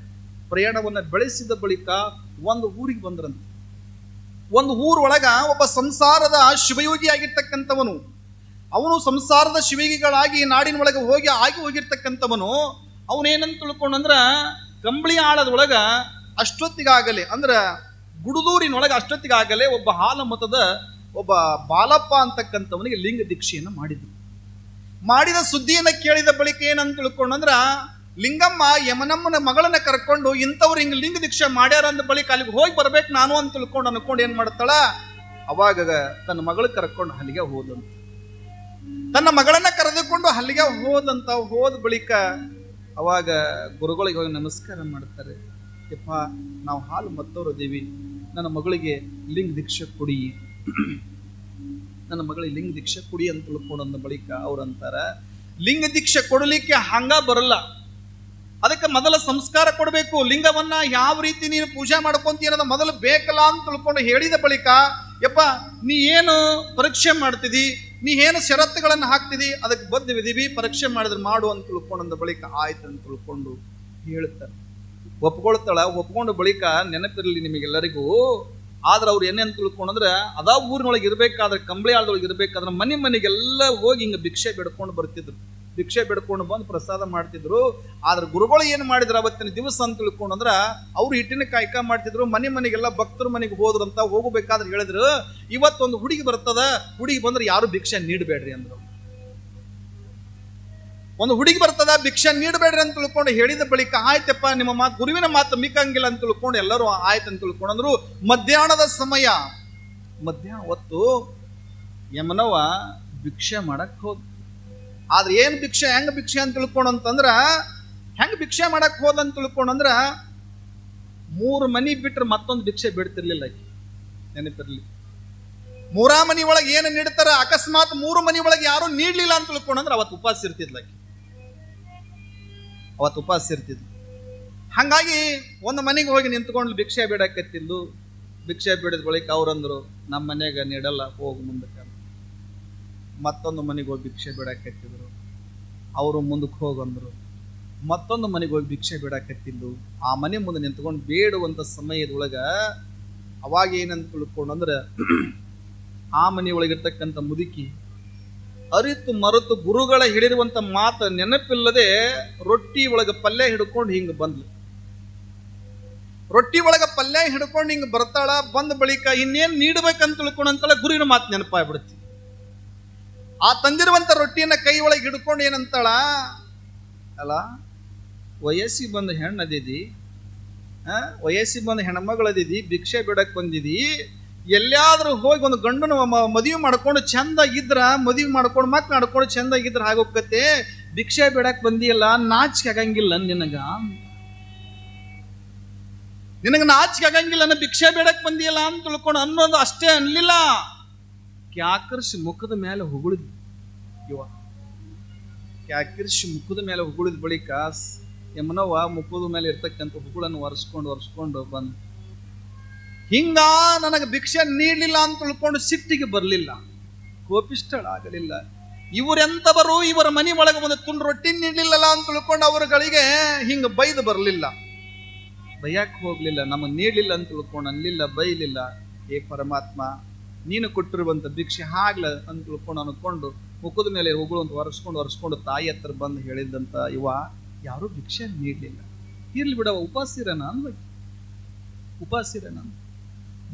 ಪ್ರಯಾಣವನ್ನ ಬೆಳೆಸಿದ ಬಳಿಕ ಒಂದು ಊರಿಗೆ ಬಂದ್ರಂತೆ. ಒಂದು ಊರೊಳಗ ಒಬ್ಬ ಸಂಸಾರದ ಶಿವಯೋಗಿ ಆಗಿರ್ತಕ್ಕಂಥವನು, ಅವನು ಸಂಸಾರದ ಶಿವಯೋಗಿಗಳಾಗಿ ನಾಡಿನ ಒಳಗೆ ಆಗಿ ಹೋಗಿರ್ತಕ್ಕಂಥವನು. ಅವನೇನಂತ ತಿಳ್ಕೊಂಡಂದ್ರ ಕಂಬಳಿ ಆಳದೊಳಗ ಅಷ್ಟೊತ್ತಿಗಾಗಲೇ ಅಂದ್ರ ಗುಡುದೂರಿನೊಳಗೆ ಅಷ್ಟೊತ್ತಿಗಾಗಲೇ ಒಬ್ಬ ಹಾಲ ಮತದ ಒಬ್ಬ ಬಾಲಪ್ಪ ಅಂತಕ್ಕಂಥವನಿಗೆ ಲಿಂಗ ದೀಕ್ಷೆಯನ್ನು ಮಾಡಿದ್ರು. ಮಾಡಿದ ಸುದ್ದಿಯನ್ನ ಕೇಳಿದ ಬಳಿಕ ಏನಂತ ತಿಳ್ಕೊಂಡಂದ್ರ ಲಿಂಗಮ್ಮ ಯಮನಮ್ಮನ ಮಗಳನ್ನ ಕರ್ಕೊಂಡು ಇಂಥವ್ರು ಹಿಂಗ ಲಿಂಗ ದೀಕ್ಷೆ ಮಾಡ್ಯಾರ ಅಂದ ಬಳಿಕ ಅಲ್ಲಿಗೆ ಹೋಗಿ ಬರ್ಬೇಕು ನಾನು ಅಂತ ಅನ್ಕೊಂಡು ಏನ್ ಮಾಡ್ತಾಳ, ಅವಾಗ ತನ್ನ ಮಗಳ ಕರ್ಕೊಂಡು ಅಲ್ಲಿಗೆ ಹೋದಂತ. ತನ್ನ ಮಗಳನ್ನ ಕರೆದುಕೊಂಡು ಅಲ್ಲಿಗೆ ಹೋದ ಬಳಿಕ ಅವಾಗ ಗುರುಗಳಿಗೆ ಹೋಗಿ ನಮಸ್ಕಾರ ಮಾಡ್ತಾರೆ. ಯಪ್ಪ, ನಾವು ಹಾಲು ಮತ್ತವ್ರು ದೇವಿ, ನನ್ನ ಮಗಳಿಗೆ ಲಿಂಗ ದೀಕ್ಷೆ ಕೊಡಿ, ನನ್ನ ಮಗಳಿಗೆ ಲಿಂಗ ದೀಕ್ಷೆ ಕೊಡಿ ಅಂತ ತಿಳ್ಕೊಂಡ ಬಳಿಕ ಅವ್ರಂತಾರ, ಲಿಂಗ ದೀಕ್ಷೆ ಕೊಡಲಿಕ್ಕೆ ಹಂಗ ಬರಲ್ಲ, ಅದಕ್ಕೆ ಮೊದಲ ಸಂಸ್ಕಾರ ಕೊಡಬೇಕು. ಲಿಂಗವನ್ನ ಯಾವ ರೀತಿ ನೀನು ಪೂಜೆ ಮಾಡ್ಕೊಂತೀಯ ಅನ್ನೋದು ಮೊದಲು ಬೇಕಲ್ಲ ಅಂತ ತಿಳ್ಕೊಂಡು ಹೇಳಿದ ಬಳಿಕ, ಯಪ್ಪ ನೀ ಏನು ಪರೀಕ್ಷೆ ಮಾಡ್ತಿದಿ, ನೀ ಏನು ಷರತ್ತುಗಳನ್ನು ಹಾಕ್ತಿದಿ, ಅದಕ್ಕೆ ಬದ್ಧವಿದೀವಿ, ಪರೀಕ್ಷೆ ಮಾಡಿದ್ರೆ ಮಾಡು ಅಂತ ತಿಳ್ಕೊಂಡ ಬಳಿಕ ಆಯ್ತು ಅಂತ ತಿಳ್ಕೊಂಡು ಹೇಳ್ತಾರೆ. ಒಪ್ಕೊಂಡ ಬಳಿಕ ನೆನಪಿರಲಿ ನಿಮಗೆಲ್ಲರಿಗೂ. ಆದ್ರೆ ಅವ್ರು ಏನೇನು ತಿಳ್ಕೊಂಡ್ರೆ ಅದಾ ಊರಿನೊಳಗೆ ಇರ್ಬೇಕಾದ್ರೆ, ಕಂಬಳಿ ಆಳದೊಳಗೆ ಇರ್ಬೇಕಾದ್ರೆ ಮನೆಗೆಲ್ಲ ಹೋಗಿ ಹಿಂಗ ಭಿಕ್ಷೆ ಬಿಡ್ಕೊಂಡು ಬರ್ತಿದ್ರು. ಭಿಕ್ಷೆ ಬಿಡ್ಕೊಂಡು ಬಂದು ಪ್ರಸಾದ ಮಾಡ್ತಿದ್ರು. ಆದ್ರೆ ಗುರುಗಳು ಏನು ಮಾಡಿದ್ರು ಅವತ್ತಿನ ದಿವಸ ಅಂತ ತಿಳ್ಕೊಂಡ್ರ ಅವ್ರು ಹಿಟ್ಟಿನ ಕಾಯ್ಕ ಮಾಡ್ತಿದ್ರು. ಮನೆಗೆಲ್ಲ ಭಕ್ತರ ಮನೆಗೆ ಹೋದ್ರು ಅಂತ ಹೋಗಬೇಕಾದ್ರೆ ಹೇಳಿದ್ರು, ಇವತ್ತೊಂದು ಹುಡುಗಿ ಬರ್ತದ, ಹುಡುಗಿ ಬಂದ್ರೆ ಯಾರು ಭಿಕ್ಷೆ ನೀಡಬೇಡ್ರಿ ಅಂದ್ರು. ಒಂದು ಹುಡುಗಿ ಬರ್ತದ, ಭಿಕ್ಷೆ ನೀಡಬೇಡ್ರಿ ಅಂತ ತಿಳ್ಕೊಂಡು ಹೇಳಿದ ಬಳಿಕ ಆಯ್ತಪ್ಪ ನಿಮ್ಮ ಗುರುವಿನ ಮಾತು ಮಿಕ್ಕಂಗಿಲ್ಲ ಅಂತ ತಿಳ್ಕೊಂಡು ಎಲ್ಲರೂ ಆಯ್ತು ಅಂತ ತಿಳ್ಕೊಂಡ್ರು. ಮಧ್ಯಾಹ್ನದ ಸಮಯ, ಮಧ್ಯಾಹ್ನ ಹೊತ್ತು ಯಮನವ ಭಿಕ್ಷೆ ಮಾಡಕ್ ಹೋದ. ಆದ್ರೆ ಏನ್ ಭಿಕ್ಷೆ, ಹೆಂಗ ಭಿಕ್ಷೆ ಅಂತ ತಿಳ್ಕೊಂಡಂತಂದ್ರ ಹೆಂಗ್ ಭಿಕ್ಷೆ ಮಾಡಕ್ ಹೋದಂತ ತಿಳ್ಕೊಂಡಂದ್ರ 3 ಮನಿ ಬಿಟ್ರೆ ಮತ್ತೊಂದು ಭಿಕ್ಷೆ ಬಿಡ್ತಿರ್ಲಿಲ್ಲ. ನೆನಪಿರ್ಲಿ, 3 ಮನಿ ಒಳಗೆ ಏನು ನೀಡ್ತಾರ, ಅಕಸ್ಮಾತ್ 3 ಮನಿ ಒಳಗೆ ಯಾರು ನೀಡ್ಲಿಲ್ಲ ಅಂತ ತಿಳ್ಕೊಂಡಂದ್ರ ಅವತ್ತು ಉಪವಾಸ ಇರ್ತಿದ್ಲಕ್ಕೆ, ಅವತ್ತು ಉಪವಾಸ ಇರ್ತಿದ್ಲು. ಹಂಗಾಗಿ ಒಂದು ಮನೆಗೆ ಹೋಗಿ ನಿಂತ್ಕೊಂಡು ಭಿಕ್ಷೆ ಬಿಡಕತ್ತಿದ್ಲು. ಭಿಕ್ಷೆ ಬಿಡಿದ ಬಳಿಕ ಅವ್ರಂದ್ರು, ನಮ್ಮ ಮನೆಗೆ ನೀಡಲ್ಲ, ಹೋಗಿ ಮುಂದಕ್ಕೆ. ಮತ್ತೊಂದು ಮನೆಗೆ ಹೋಗಿ ಭಿಕ್ಷೆ ಬಿಡಾಕತ್ತಿದ್ರು, ಅವರು ಮುಂದಕ್ಕೆ ಹೋಗಂದ್ರು. ಮತ್ತೊಂದು ಮನೆಗೆ ಹೋಗಿ ಭಿಕ್ಷೆ ಬಿಡಾಕತ್ತಿದ್ಲು. ಆ ಮನೆ ಮುಂದೆ ನಿಂತ್ಕೊಂಡು ಬೇಡುವಂತ ಸಮಯದೊಳಗ ಅವಾಗ ಏನಂತ ತಿಳ್ಕೊಂಡಂದ್ರೆ ಆ ಮನೆಯೊಳಗಿರ್ತಕ್ಕಂಥ ಮುದುಕಿ ಅರಿತು ಮರೆತು ಗುರುಗಳ ಹೇಳಿರುವಂತ ಮಾತು ನೆನಪಿಲ್ಲದೆ ರೊಟ್ಟಿ ಒಳಗೆ ಪಲ್ಯ ಹಿಡ್ಕೊಂಡು ಹಿಂಗ ಬಂದ್ಲು. ರೊಟ್ಟಿ ಒಳಗೆ ಪಲ್ಯ ಹಿಡ್ಕೊಂಡು ಹಿಂಗ ಬರ್ತಾಳ. ಬಂದ ಬಳಿಕ ಇನ್ನೇನ್ ನೀಡ್ಬೇಕಂತ ತಿಳ್ಕೊಂಡಂತಳ ಗುರುವಿನ ಮಾತು ನೆನಪಾಗ್ಬಿಡುತ್ತೆ. ಆ ತಂದಿರುವಂತ ರೊಟ್ಟಿಯನ್ನ ಕೈ ಒಳಗೆ ಹಿಡ್ಕೊಂಡು ಏನಂತಾಳ, ಅಲ್ಲ ವಯಸ್ಸಿಗೆ ಬಂದ ಹೆಣ್ಣದಿದಿ, ವಯಸ್ಸಿಗೆ ಬಂದ ಹೆಣ್ಮಗಳದಿದಿ, ಭಿಕ್ಷೆ ಬಿಡಕ್ ಬಂದಿದಿ, ಎಲ್ಲಾದ್ರೂ ಹೋಗಿ ಒಂದು ಗಂಡನ ಮದುವೆ ಮಾಡ್ಕೊಂಡು ಚಂದಾಗಿದ್ರ, ಮದುವೆ ಮಾಡ್ಕೊಂಡು ಮಕ್ಳು ಮಾಡ್ಕೊಂಡು ಚಂದಾಗಿದ್ರ ಆಗೋಕತ್ತೆ, ಭಿಕ್ಷೆ ಬಿಡಕ್ ಬಂದಿಯಲ್ಲ, ನಾಚಿಕೆ ಆಗಂಗಿಲ್ಲ ನಿನಗ ನಾಚಿಕೆ ಆಗಂಗಿಲ್ಲ, ಭಿಕ್ಷೆ ಬೇಡಕ್ ಬಂದಿಯಲ್ಲ ಅಂತ ತಿಳ್ಕೊಂಡು ಅನ್ನೋದು ಅಷ್ಟೇ ಅನ್ಲಿಲ್ಲ, ಕ್ಯಾಕರ್ಸಿ ಮುಖದ ಮೇಲೆ ಹೊಗಳಿದ್. ಕ್ಯಾಕರ್ಸಿ ಮುಖದ ಮೇಲೆ ಹೊಗಳಿದ ಬಳಿಕ ಯಮನವ್ವ ಮುಖದ ಮೇಲೆ ಇರ್ತಕ್ಕಂಥ ಹೊಗಳನ್ನು ಒರೆಸ್ಕೊಂಡು ಬಂದು ಹಿಂಗ ನನಗೆ ಭಿಕ್ಷೆ ನೀಡಲಿಲ್ಲ ಅಂತ ತಿಳ್ಕೊಂಡು ಸಿಟ್ಟಿಗೆ ಬರಲಿಲ್ಲ, ಕೋಪಿಷ್ಟಳಾಗಲಿಲ್ಲ. ಇವರೆಂತವರು, ಇವರ ಮನೆ ಒಳಗೆ ಒಂದು ತುಂಡು ರೊಟ್ಟಿ ನೀಡಲಿಲ್ಲಲ್ಲ ಅಂತ ತಿಳ್ಕೊಂಡು ಅವರುಗಳಿಗೆ ಹಿಂಗ ಬೈದು ಬರಲಿಲ್ಲ. ಬೈಯಕ್ಕೆ ಹೋಗ್ಲಿಲ್ಲ, ನಮಗೆ ನೀಡಲಿಲ್ಲ ಅಂತ ತಿಳ್ಕೊಂಡು ಅನ್ಲಿಲ್ಲ, ಬೈಲಿಲ್ಲ. ಏ ಪರಮಾತ್ಮ, ನೀನು ಕೊಟ್ಟಿರುವಂತ ಭಿಕ್ಷೆ ಆಗ್ಲ ಅಂತ ತಿಳ್ಕೊಂಡು ಅನ್ಕೊಂಡು ಮುಖದ ಮೇಲೆ ಹೋಗುಳು ಅಂತ ಒರೆಸ್ಕೊಂಡು ತಾಯಿ ಹತ್ರ ಬಂದು ಹೇಳಿದಂತ ಇವ ಯಾರು ಭಿಕ್ಷೆ ನೀಡಲಿಲ್ಲ. ಇರ್ಲಿ ಬಿಡವ, ಉಪವಾಸಿರನ ಅನ್ಬೇಕು, ಉಪವಾಸಿರನ.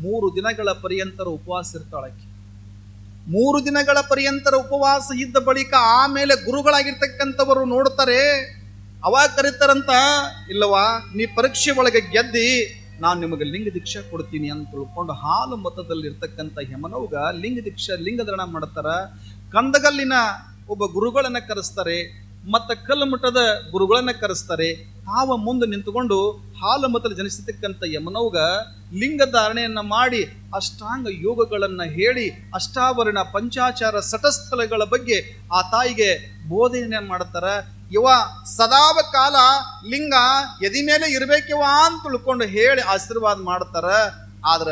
3 ದಿನಗಳ ಪರ್ಯಂತರ ಉಪವಾಸ ಇರ್ತಾಳಕ್ಕೆ. 3 ದಿನಗಳ ಪರ್ಯಂತರ ಉಪವಾಸ ಇದ್ದ ಬಳಿಕ ಆಮೇಲೆ ಗುರುಗಳಾಗಿರ್ತಕ್ಕಂಥವರು ನೋಡ್ತಾರೆ. ಅವಾಗ ಕರೀತಾರಂತ, ಇಲ್ಲವಾ ನೀ ಪರೀಕ್ಷೆ ಒಳಗೆ ಗೆದ್ದಿ, ನಾನು ನಿಮಗೆ ಲಿಂಗ ದೀಕ್ಷಾ ಕೊಡ್ತೀನಿ ಅಂತ ತಿಳ್ಕೊಂಡು ಹಾಲು ಮತದಲ್ಲಿ ಇರ್ತಕ್ಕಂಥ ಹೆಮನವ್ಗ ಲಿಂಗಧಾರಣ ಮಾಡ್ತಾರ. ಕಂದಗಲ್ಲಿನ ಒಬ್ಬ ಗುರುಗಳನ್ನ ಕರೆಸ್ತಾರೆ, ಮತ್ತ ಕಲ್ಲುಮಠದ ಗುರುಗಳನ್ನ ಕರೆಸ್ತಾರೆ. ತಾವ ಮುಂದೆ ನಿಂತುಕೊಂಡು ಹಾಲು ಮತದಲ್ಲಿ ಜನಿಸತಕ್ಕಂಥ ಯಮನವ್ಗ ಲಿಂಗಧಾರಣೆಯನ್ನ ಮಾಡಿ ಅಷ್ಟಾಂಗ ಯೋಗಗಳನ್ನ ಹೇಳಿ ಅಷ್ಟಾವರಣ ಪಂಚಾಚಾರ ಸಟಸ್ಥಲಗಳ ಬಗ್ಗೆ ಆ ತಾಯಿಗೆ ಬೋಧನೆ ಮಾಡ್ತಾರ. ಇವ ಸದಾವ ಕಾಲ ಲಿಂಗ ಎದಿ ಮೇಲೆ ಇರ್ಬೇಕಿವ ಅಂತ ತಿಳ್ಕೊಂಡು ಹೇಳಿ ಆಶೀರ್ವಾದ ಮಾಡ್ತಾರ. ಆದ್ರ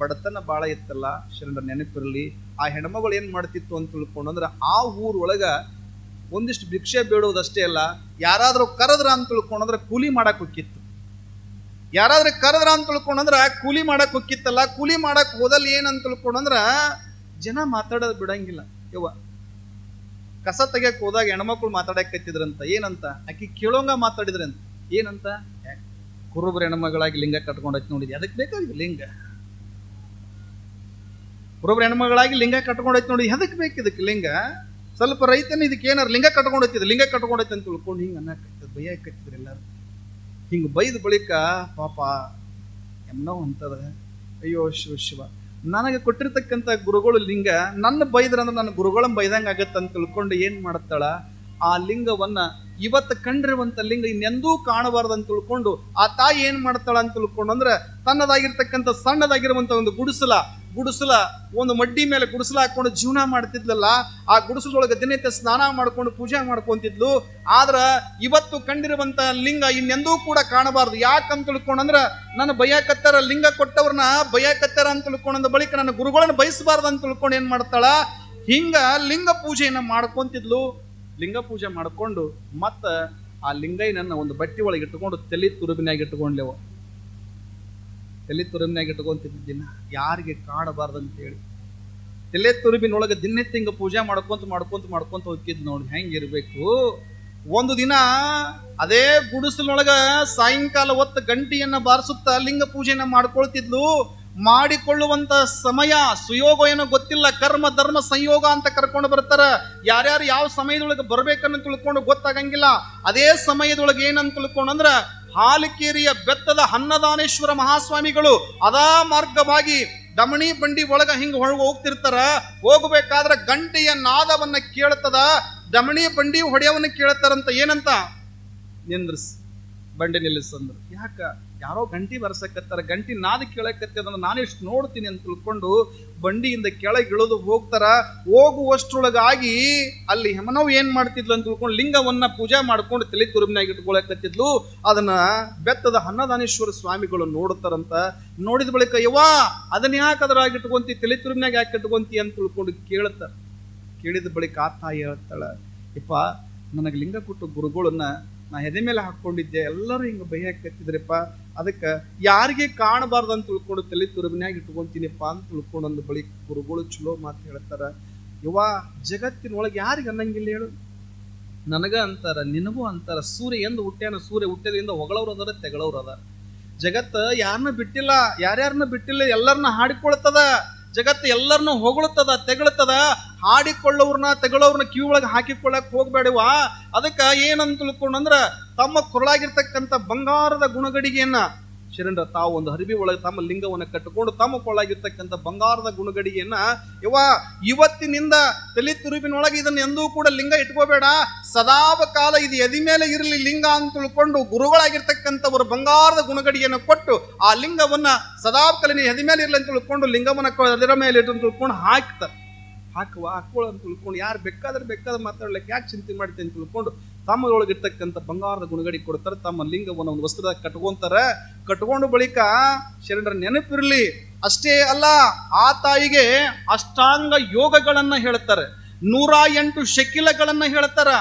ಬಡತನ ಬಾಳ ಇತ್ತಲ್ಲ, ಶರಣರ ನೆನಪಿರಲಿ. ಆ ಹೆಣ್ಮಗಳು ಏನ್ ಮಾಡ್ತಿತ್ತು ಅಂತ ತಿಳ್ಕೊಂಡು ಅಂದ್ರೆ, ಆ ಊರೊಳಗ ಒಂದಿಷ್ಟು ಭಿಕ್ಷೆ ಬೇಡುವುದಷ್ಟೇ ಅಲ್ಲ, ಯಾರಾದ್ರೂ ಕರೆದ್ರ ಅಂತ ತಿಳ್ಕೊಂಡ್ರೆ ಕೂಲಿ ಮಾಡಕ್ ಹೋಗಿತ್ತು. ಯಾರಾದ್ರೂ ಕರೆದ್ರ ಅಂತ ತಿಳ್ಕೊಂಡ್ರ ಕೂಲಿ ಮಾಡಕ್ ಹೋಗಿತ್ತಲ್ಲ. ಕೂಲಿ ಮಾಡಕ್ ಹೋದಲ್ಲಿ ಏನಂತ ತಿಳ್ಕೊಂಡ್ರ ಜನ ಮಾತಾಡೋದು ಬಿಡಂಗಿಲ್ಲ. ಯವ್ವ ಕಸ ತೆಗಿಯಕ್ ಹೋದಾಗ ಹೆಣ್ಮಕ್ಳು ಮಾತಾಡಕತ್ತಿದ್ರಂತ. ಏನಂತ? ಆಕಿ ಕೇಳೋಂಗ ಮಾತಾಡಿದ್ರಂತ. ಏನಂತ? ಕುರುಬರ ಹೆಣ್ಮಗಳಾಗಿ ಲಿಂಗ ಕಟ್ಕೊಂಡೈತಿ ನೋಡಿದ್ವಿ, ಅದಕ್ಕೆ ಬೇಕಾಗಿದೆ ಲಿಂಗ. ಕುರುಬರ ಹೆಣ್ಮಗಳಾಗಿ ಲಿಂಗ ಕಟ್ಕೊಂಡೈತಿ ನೋಡಿ, ಅದಕ್ಕೆ ಬೇಕಿದಕ್ಕೆ ಲಿಂಗ. ಸ್ವಲ್ಪ ರೈತನ ಇದಕ್ಕೆ ಏನಾರು ಲಿಂಗ ಕಟ್ಕೊಂಡೈತಿದ್, ಲಿಂಗ ಕಟ್ಕೊಂಡೈತಿ ಅಂತ ತಿಳ್ಕೊಂಡು ಹಿಂಗೆ ಅನ್ನಕತ್ತಿದ್, ಬೈಯಕತ್ತಿದ್ರು ಎಲ್ಲಾರು. ಹಿಂಗೆ ಬೈದ ಬಳಿಕ ಪಾಪ ಎನ್ನೋ ಅಂತದ, ಅಯ್ಯೋ ಶಿವ, ನನಗೆ ಕೊಟ್ಟಿರ್ತಕ್ಕಂಥ ಗುರುಗಳು ಲಿಂಗ ನನ್ನ ಬೈದ್ರಂದ್ರೆ ನನ್ನ ಗುರುಗಳನ್ನ ಬೈದಂಗೆ ಆಗತ್ತೆ ಅಂತ ತಿಳ್ಕೊಂಡು ಏನ್ ಮಾಡ್ತಾಳ, ಆ ಲಿಂಗವನ್ನ ಇವತ್ತು ಕಂಡಿರುವಂತ ಲಿಂಗ ಇನ್ನೆಂದೂ ಕಾಣಬಾರ್ದು ಅಂತ ತಿಳ್ಕೊಂಡು ಆ ತಾಯಿ ಏನ್ ಮಾಡ್ತಾಳ ಅಂತ ತಿಳ್ಕೊಂಡು ಅಂದ್ರೆ, ತನ್ನದಾಗಿರ್ತಕ್ಕಂಥ ಸಣ್ಣದಾಗಿರುವಂತ ಒಂದು ಗುಡಿಸಲ ಒಂದು ಮಡ್ಡಿ ಮೇಲೆ ಗುಡಿಸಲ ಹಾಕೊಂಡು ಜೀವನ ಮಾಡ್ತಿದ್ಲಲ್ಲ. ಆ ಗುಡಿಸಲೊಳಗೆ ದಿನನಿತ್ಯ ಸ್ನಾನ ಮಾಡ್ಕೊಂಡು ಪೂಜೆ ಮಾಡ್ಕೊಂತಿದ್ಲು. ಆದ್ರ ಇವತ್ತು ಕಂಡಿರುವಂತ ಲಿಂಗ ಇನ್ನೆಂದೂ ಕೂಡ ಕಾಣಬಾರ್ದು. ಯಾಕಂತ ತಿಳ್ಕೊಂಡಂದ್ರ, ನನ್ನ ಬೈಯಾಕತ್ತಾರ, ಲಿಂಗ ಕೊಟ್ಟವ್ರನ್ನ ಬೈಯಾಕತ್ತಾರ ಅಂತ ತಿಳ್ಕೊಂಡ ಬಳಿಕ ನನ್ನ ಗುರುಗಳನ್ನ ಬಯಸಬಾರ್ದು ಅಂತ ತಿಳ್ಕೊಂಡು ಏನ್ ಮಾಡ್ತಾಳ, ಹಿಂಗ ಲಿಂಗ ಪೂಜೆಯನ್ನ ಮಾಡ್ಕೊಂತಿದ್ಲು. ಲಿಂಗ ಪೂಜೆ ಮಾಡ್ಕೊಂಡು ಮತ್ತ ಆ ಲಿಂಗಯ್ಯನನ್ನ ಒಂದು ಬಟ್ಟಿ ಒಳಗೆ ಇಟ್ಕೊಂಡು ತಲೆ ತುರುಬಿನಾಗ ಇಟ್ಕೊಂಡ್ಲೇವ. ತಲೆ ತುರುಬಿನಾಗ ಇಟ್ಕೊಂತಿದ್ದ ದಿನ ಯಾರಿಗೆ ಕಾಡಬಾರ್ದಂತೇಳಿ ತಲೆ ತುರುಬಿನೊಳಗೆ ದಿನನಿತ್ಯ ಹಿಂಗ ಪೂಜೆ ಮಾಡ್ಕೊಂತ ಹೋಗಿದ್ ನೋಡಿ ಹೆಂಗಿರ್ಬೇಕು. ಒಂದು ದಿನ ಅದೇ ಗುಡಿಸಲೊಳಗ ಸಾಯಂಕಾಲ ಹೊತ್ತು ಗಂಟಿಯನ್ನ ಬಾರಿಸುತ್ತಾ ಲಿಂಗ ಪೂಜೆಯನ್ನ ಮಾಡ್ಕೊಳ್ತಿದ್ಲು. ಮಾಡಿಕೊಳ್ಳುವಂತ ಸಮಯ ಸುಯೋಗ ಏನೋ ಗೊತ್ತಿಲ್ಲ, ಕರ್ಮ ಧರ್ಮ ಸಂಯೋಗ ಅಂತ ಕರ್ಕೊಂಡು ಬರ್ತಾರ. ಯಾರ್ಯಾರು ಯಾವ ಸಮಯದೊಳಗೆ ಬರ್ಬೇಕನ್ನ ತಿಳ್ಕೊಂಡು ಗೊತ್ತಾಗಂಗಿಲ್ಲ. ಅದೇ ಸಮಯದೊಳಗೆ ಏನಂತ ತಿಳ್ಕೊಂಡಂದ್ರ, ಹಾಲಿಕೇರಿಯ ಬೆತ್ತದ ಅನ್ನದಾನೇಶ್ವರ ಮಹಾಸ್ವಾಮಿಗಳು ಅದಾ ಮಾರ್ಗವಾಗಿ ದಮಣಿ ಬಂಡಿ ಒಳಗ ಹಿಂಗ ಹೋಗ್ತಿರ್ತಾರ. ಹೋಗ್ಬೇಕಾದ್ರೆ ಗಂಟೆಯ ನಾದವನ್ನ ಕೇಳ್ತದ, ದಮಣಿ ಬಂಡಿ ಹೊಡೆಯವನ್ನ ಕೇಳ್ತಾರಂತ. ಏನಂತ? ನಿಂದ್ರಸ್, ಬಂಡಿ ನಿಲ್ಲಿಸಂದ್ರು. ಯಾಕ? ಯಾರೋ ಗಂಟಿ ಬರ್ಸಕತ್ತಾರ, ಗಂಟಿ ನಾದ ಕೇಳಕತ್ತದ, ನಾನೆಷ್ಟು ನೋಡ್ತೀನಿ ಅಂತ ತಿಳ್ಕೊಂಡು ಬಂಡಿಯಿಂದ ಕೆಳಗಿಳಿದು ಹೋಗ್ತಾರ. ಹೋಗುವಷ್ಟ್ರೊಳಗಾಗಿ ಅಲ್ಲಿ ಹೆಮನವ್ ಏನ್ ಮಾಡ್ತಿದ್ಲು ಅಂತ ತಿಳ್ಕೊಂಡು ಲಿಂಗವನ್ನ ಪೂಜೆ ಮಾಡ್ಕೊಂಡು ತಲೆ ತುರುಬಿನಾಗ ಇಟ್ಕೊಳಕತ್ತಿದ್ಲು. ಅದನ್ನ ಬೆತ್ತದ ಅನ್ನದಾನೇಶ್ವರ ಸ್ವಾಮಿಗಳು ನೋಡ್ತಾರಂತ. ನೋಡಿದ ಬಳಿಕ, ಯವ್ವಾ ಅದನ್ನ ಯಾಕೆ ಅದ್ರಾಗ ಇಟ್ಕೊಂತಿ, ತಲೆ ತುರುಬಿನಾಗ ಯಾಕೆ ಇಟ್ಕೊಂತಿ ಅಂತ ತಿಳ್ಕೊಂಡು ಕೇಳ್ತಾರ. ಕೇಳಿದ ಬಳಿಕ ಆ ತಾಯಿ ಹೇಳ್ತಾಳ, ಇಪ್ಪ ನನಗೆ ಲಿಂಗ ಕೊಟ್ಟು ಗುರುಗಳನ್ನ ನಾ ಎದೆ ಮೇಲೆ ಹಾಕೊಂಡಿದ್ದೆ, ಎಲ್ಲರೂ ಹಿಂಗ ಬೈಯಾಕತ್ತಿದ್ರಪ್ಪ, ಅದಕ್ಕೆ ಯಾರಿಗೆ ಕಾಣಬಾರ್ದು ಅಂತ ತಿಳ್ಕೊಂಡು ತಲೆ ತುರುಬಿನಾಗ ಇಟ್ಕೊಂತೀನಿಪ್ಪ ಅಂತ ತಿಳ್ಕೊಂಡು ಅಂದ ಬಳಿಕ ಗುರುಗಳು ಚಲೋ ಮಾತು ಹೇಳ್ತಾರ. ಯವ್ವಾ ಜಗತ್ತಿನೊಳಗೆ ಯಾರಿಗೆ ಅನ್ನಂಗಿಲ್ಲ ಹೇಳು? ನನಗ ಅಂತಾರ, ನಿನಗೂ ಅಂತಾರ. ಸೂರ್ಯ ಎಂದು ಹುಟ್ಟ್ಯಾನ, ಸೂರ್ಯ ಹುಟ್ಟ್ಯದಿಂದ ಹೊಗಳವ್ರು ಅದಾರ, ತೆಗಳವ್ರು ಅದಾರ. ಜಗತ್ತ ಯಾರನ್ನ ಬಿಟ್ಟಿಲ್ಲ, ಯಾರ್ಯಾರನ್ನ ಬಿಟ್ಟಿಲ್ಲ, ಎಲ್ಲರನ್ನ ಹಾಡಿಕೊಳ್ತದ. ಜಗತ್ತು ಎಲ್ಲರನ್ನೂ ಹೊಗಳುತ್ತದ, ತೆಗಳುತ್ತದ. ಹಾಡಿಕೊಳ್ಳೋರ್ನ ತೆಗಳವ್ರನ್ನ ಕಿವಿ ಒಳಗೆ ಹಾಕಿಕೊಳ್ಳಕ್ ಹೋಗ್ಬೇಡವಾ. ಅದಕ್ಕೆ ಏನಂತ ತಿಳ್ಕೊಂಡಂದ್ರ, ತಮ್ಮ ಕೊರಳಾಗಿರ್ತಕ್ಕಂಥ ಬಂಗಾರದ ಗುಣಗಡಿಗೆಯನ್ನ ಶರಣರ ತಾವು ಒಂದು ಹರಿಬಿ ಒಳಗೆ ತಮ್ಮ ಲಿಂಗವನ್ನು ಕಟ್ಟಿಕೊಂಡು ತಮ್ಮ ಕೊರಳಾಗಿರ್ತಕ್ಕಂಥ ಬಂಗಾರದ ಗುಣಗಡಿಗೆಯನ್ನ, ಇವತ್ತಿನಿಂದ ತಲೆ ತುರುಬಿನೊಳಗೆ ಇದನ್ನ ಎಂದೂ ಕೂಡ ಲಿಂಗ ಇಟ್ಕೋಬೇಡ, ಸದಾವ ಕಾಲ ಇದು ಎದಿ ಮೇಲೆ ಇರಲಿ ಲಿಂಗ ಅಂತ ತಿಳ್ಕೊಂಡು ಗುರುಗಳಾಗಿರ್ತಕ್ಕಂಥವರು ಬಂಗಾರದ ಗುಣಗಡಿಯನ್ನು ಕೊಟ್ಟು ಆ ಲಿಂಗವನ್ನ ಸದಾವ ಕಾಲ ಎದಿ ಮೇಲೆ ಇರಲಿ ಅಂತ ತಿಳ್ಕೊಂಡು ಲಿಂಗವನ್ನ ಅದರ ಮೇಲೆ ಇಟ್ಟು ತಿಳ್ಕೊಂಡು ಹಾಕ್ತಾರೆ. ಹಾಕುವ ಅಂತ ತಿಳ್ಕೊಂಡು ಯಾರು ಬೇಕಾದ್ರೆ ಮಾತಾಡ್ಲಿಕ್ಕೆ ಯಾಕೆ ಚಿಂತೆ ಮಾಡ್ತೀನಿ ಅಂತ ತಿಳ್ಕೊಂಡು ತಮ್ಮೊಳಗಿರ್ತಕ್ಕಂಥ ಬಂಗಾರದ ಗುಣಗಡಿ ಕೊಡ್ತಾರೆ. ತಮ್ಮ ಲಿಂಗವನ್ನು ಒಂದು ವಸ್ತ್ರದಾಗ ಕಟ್ಕೊಂತಾರೆ. ಕಟ್ಕೊಂಡು ಬಳಿಕ ಶರಣರ ನೆನಪಿರಲಿ ಅಷ್ಟೇ ಅಲ್ಲ, ಆ ತಾಯಿಗೆ ಅಷ್ಟಾಂಗ ಯೋಗಗಳನ್ನ ಹೇಳ್ತಾರೆ. 108 ಶಕಿಲಗಳನ್ನ ಹೇಳ್ತಾರ.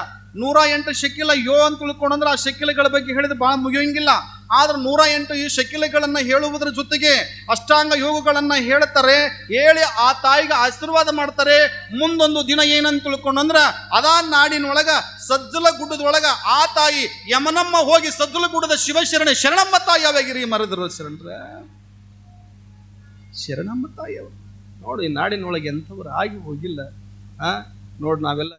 108 ಶಕಿಲ ಅಂತ ತಿಳ್ಕೊಂಡ್ರೆ ಆ ಶಕಿಲಗಳ ಬಗ್ಗೆ ಹೇಳಿದ್ರೆ ಬಹಳ ಮುಗಿಯೋಂಗಿಲ್ಲ. ಆದ್ರೆ 108 ಈ ಶಕಿಲೆಗಳನ್ನ ಹೇಳುವುದರ ಜೊತೆಗೆ ಅಷ್ಟಾಂಗ ಯೋಗಗಳನ್ನ ಹೇಳ್ತಾರೆ. ಹೇಳಿ ಆ ತಾಯಿಗೆ ಆಶೀರ್ವಾದ ಮಾಡ್ತಾರೆ. ಮುಂದೊಂದು ದಿನ ಏನಂತ ತಿಳ್ಕೊಂಡಂದ್ರ ಅದಾ ನಾಡಿನೊಳಗ ಸಜ್ಜಲ ಗುಡ್ಡದೊಳಗ ಆ ತಾಯಿ ಯಮನಮ್ಮ ಹೋಗಿ ಸಜ್ಜಲ ಗುಡ್ಡದ ಶರಣಮ್ಮ ತಾಯಿ ಯಾವಾಗಿರಿ ಮರದ್ರ ಶರಣಮ್ಮ ತಾಯಿ ಅವರು ನೋಡಿ ನಾಡಿನೊಳಗೆ ಎಂಥವ್ರು ಆಗಿ ಹೋಗಿಲ್ಲ. ನೋಡಿ ನಾವೆಲ್ಲ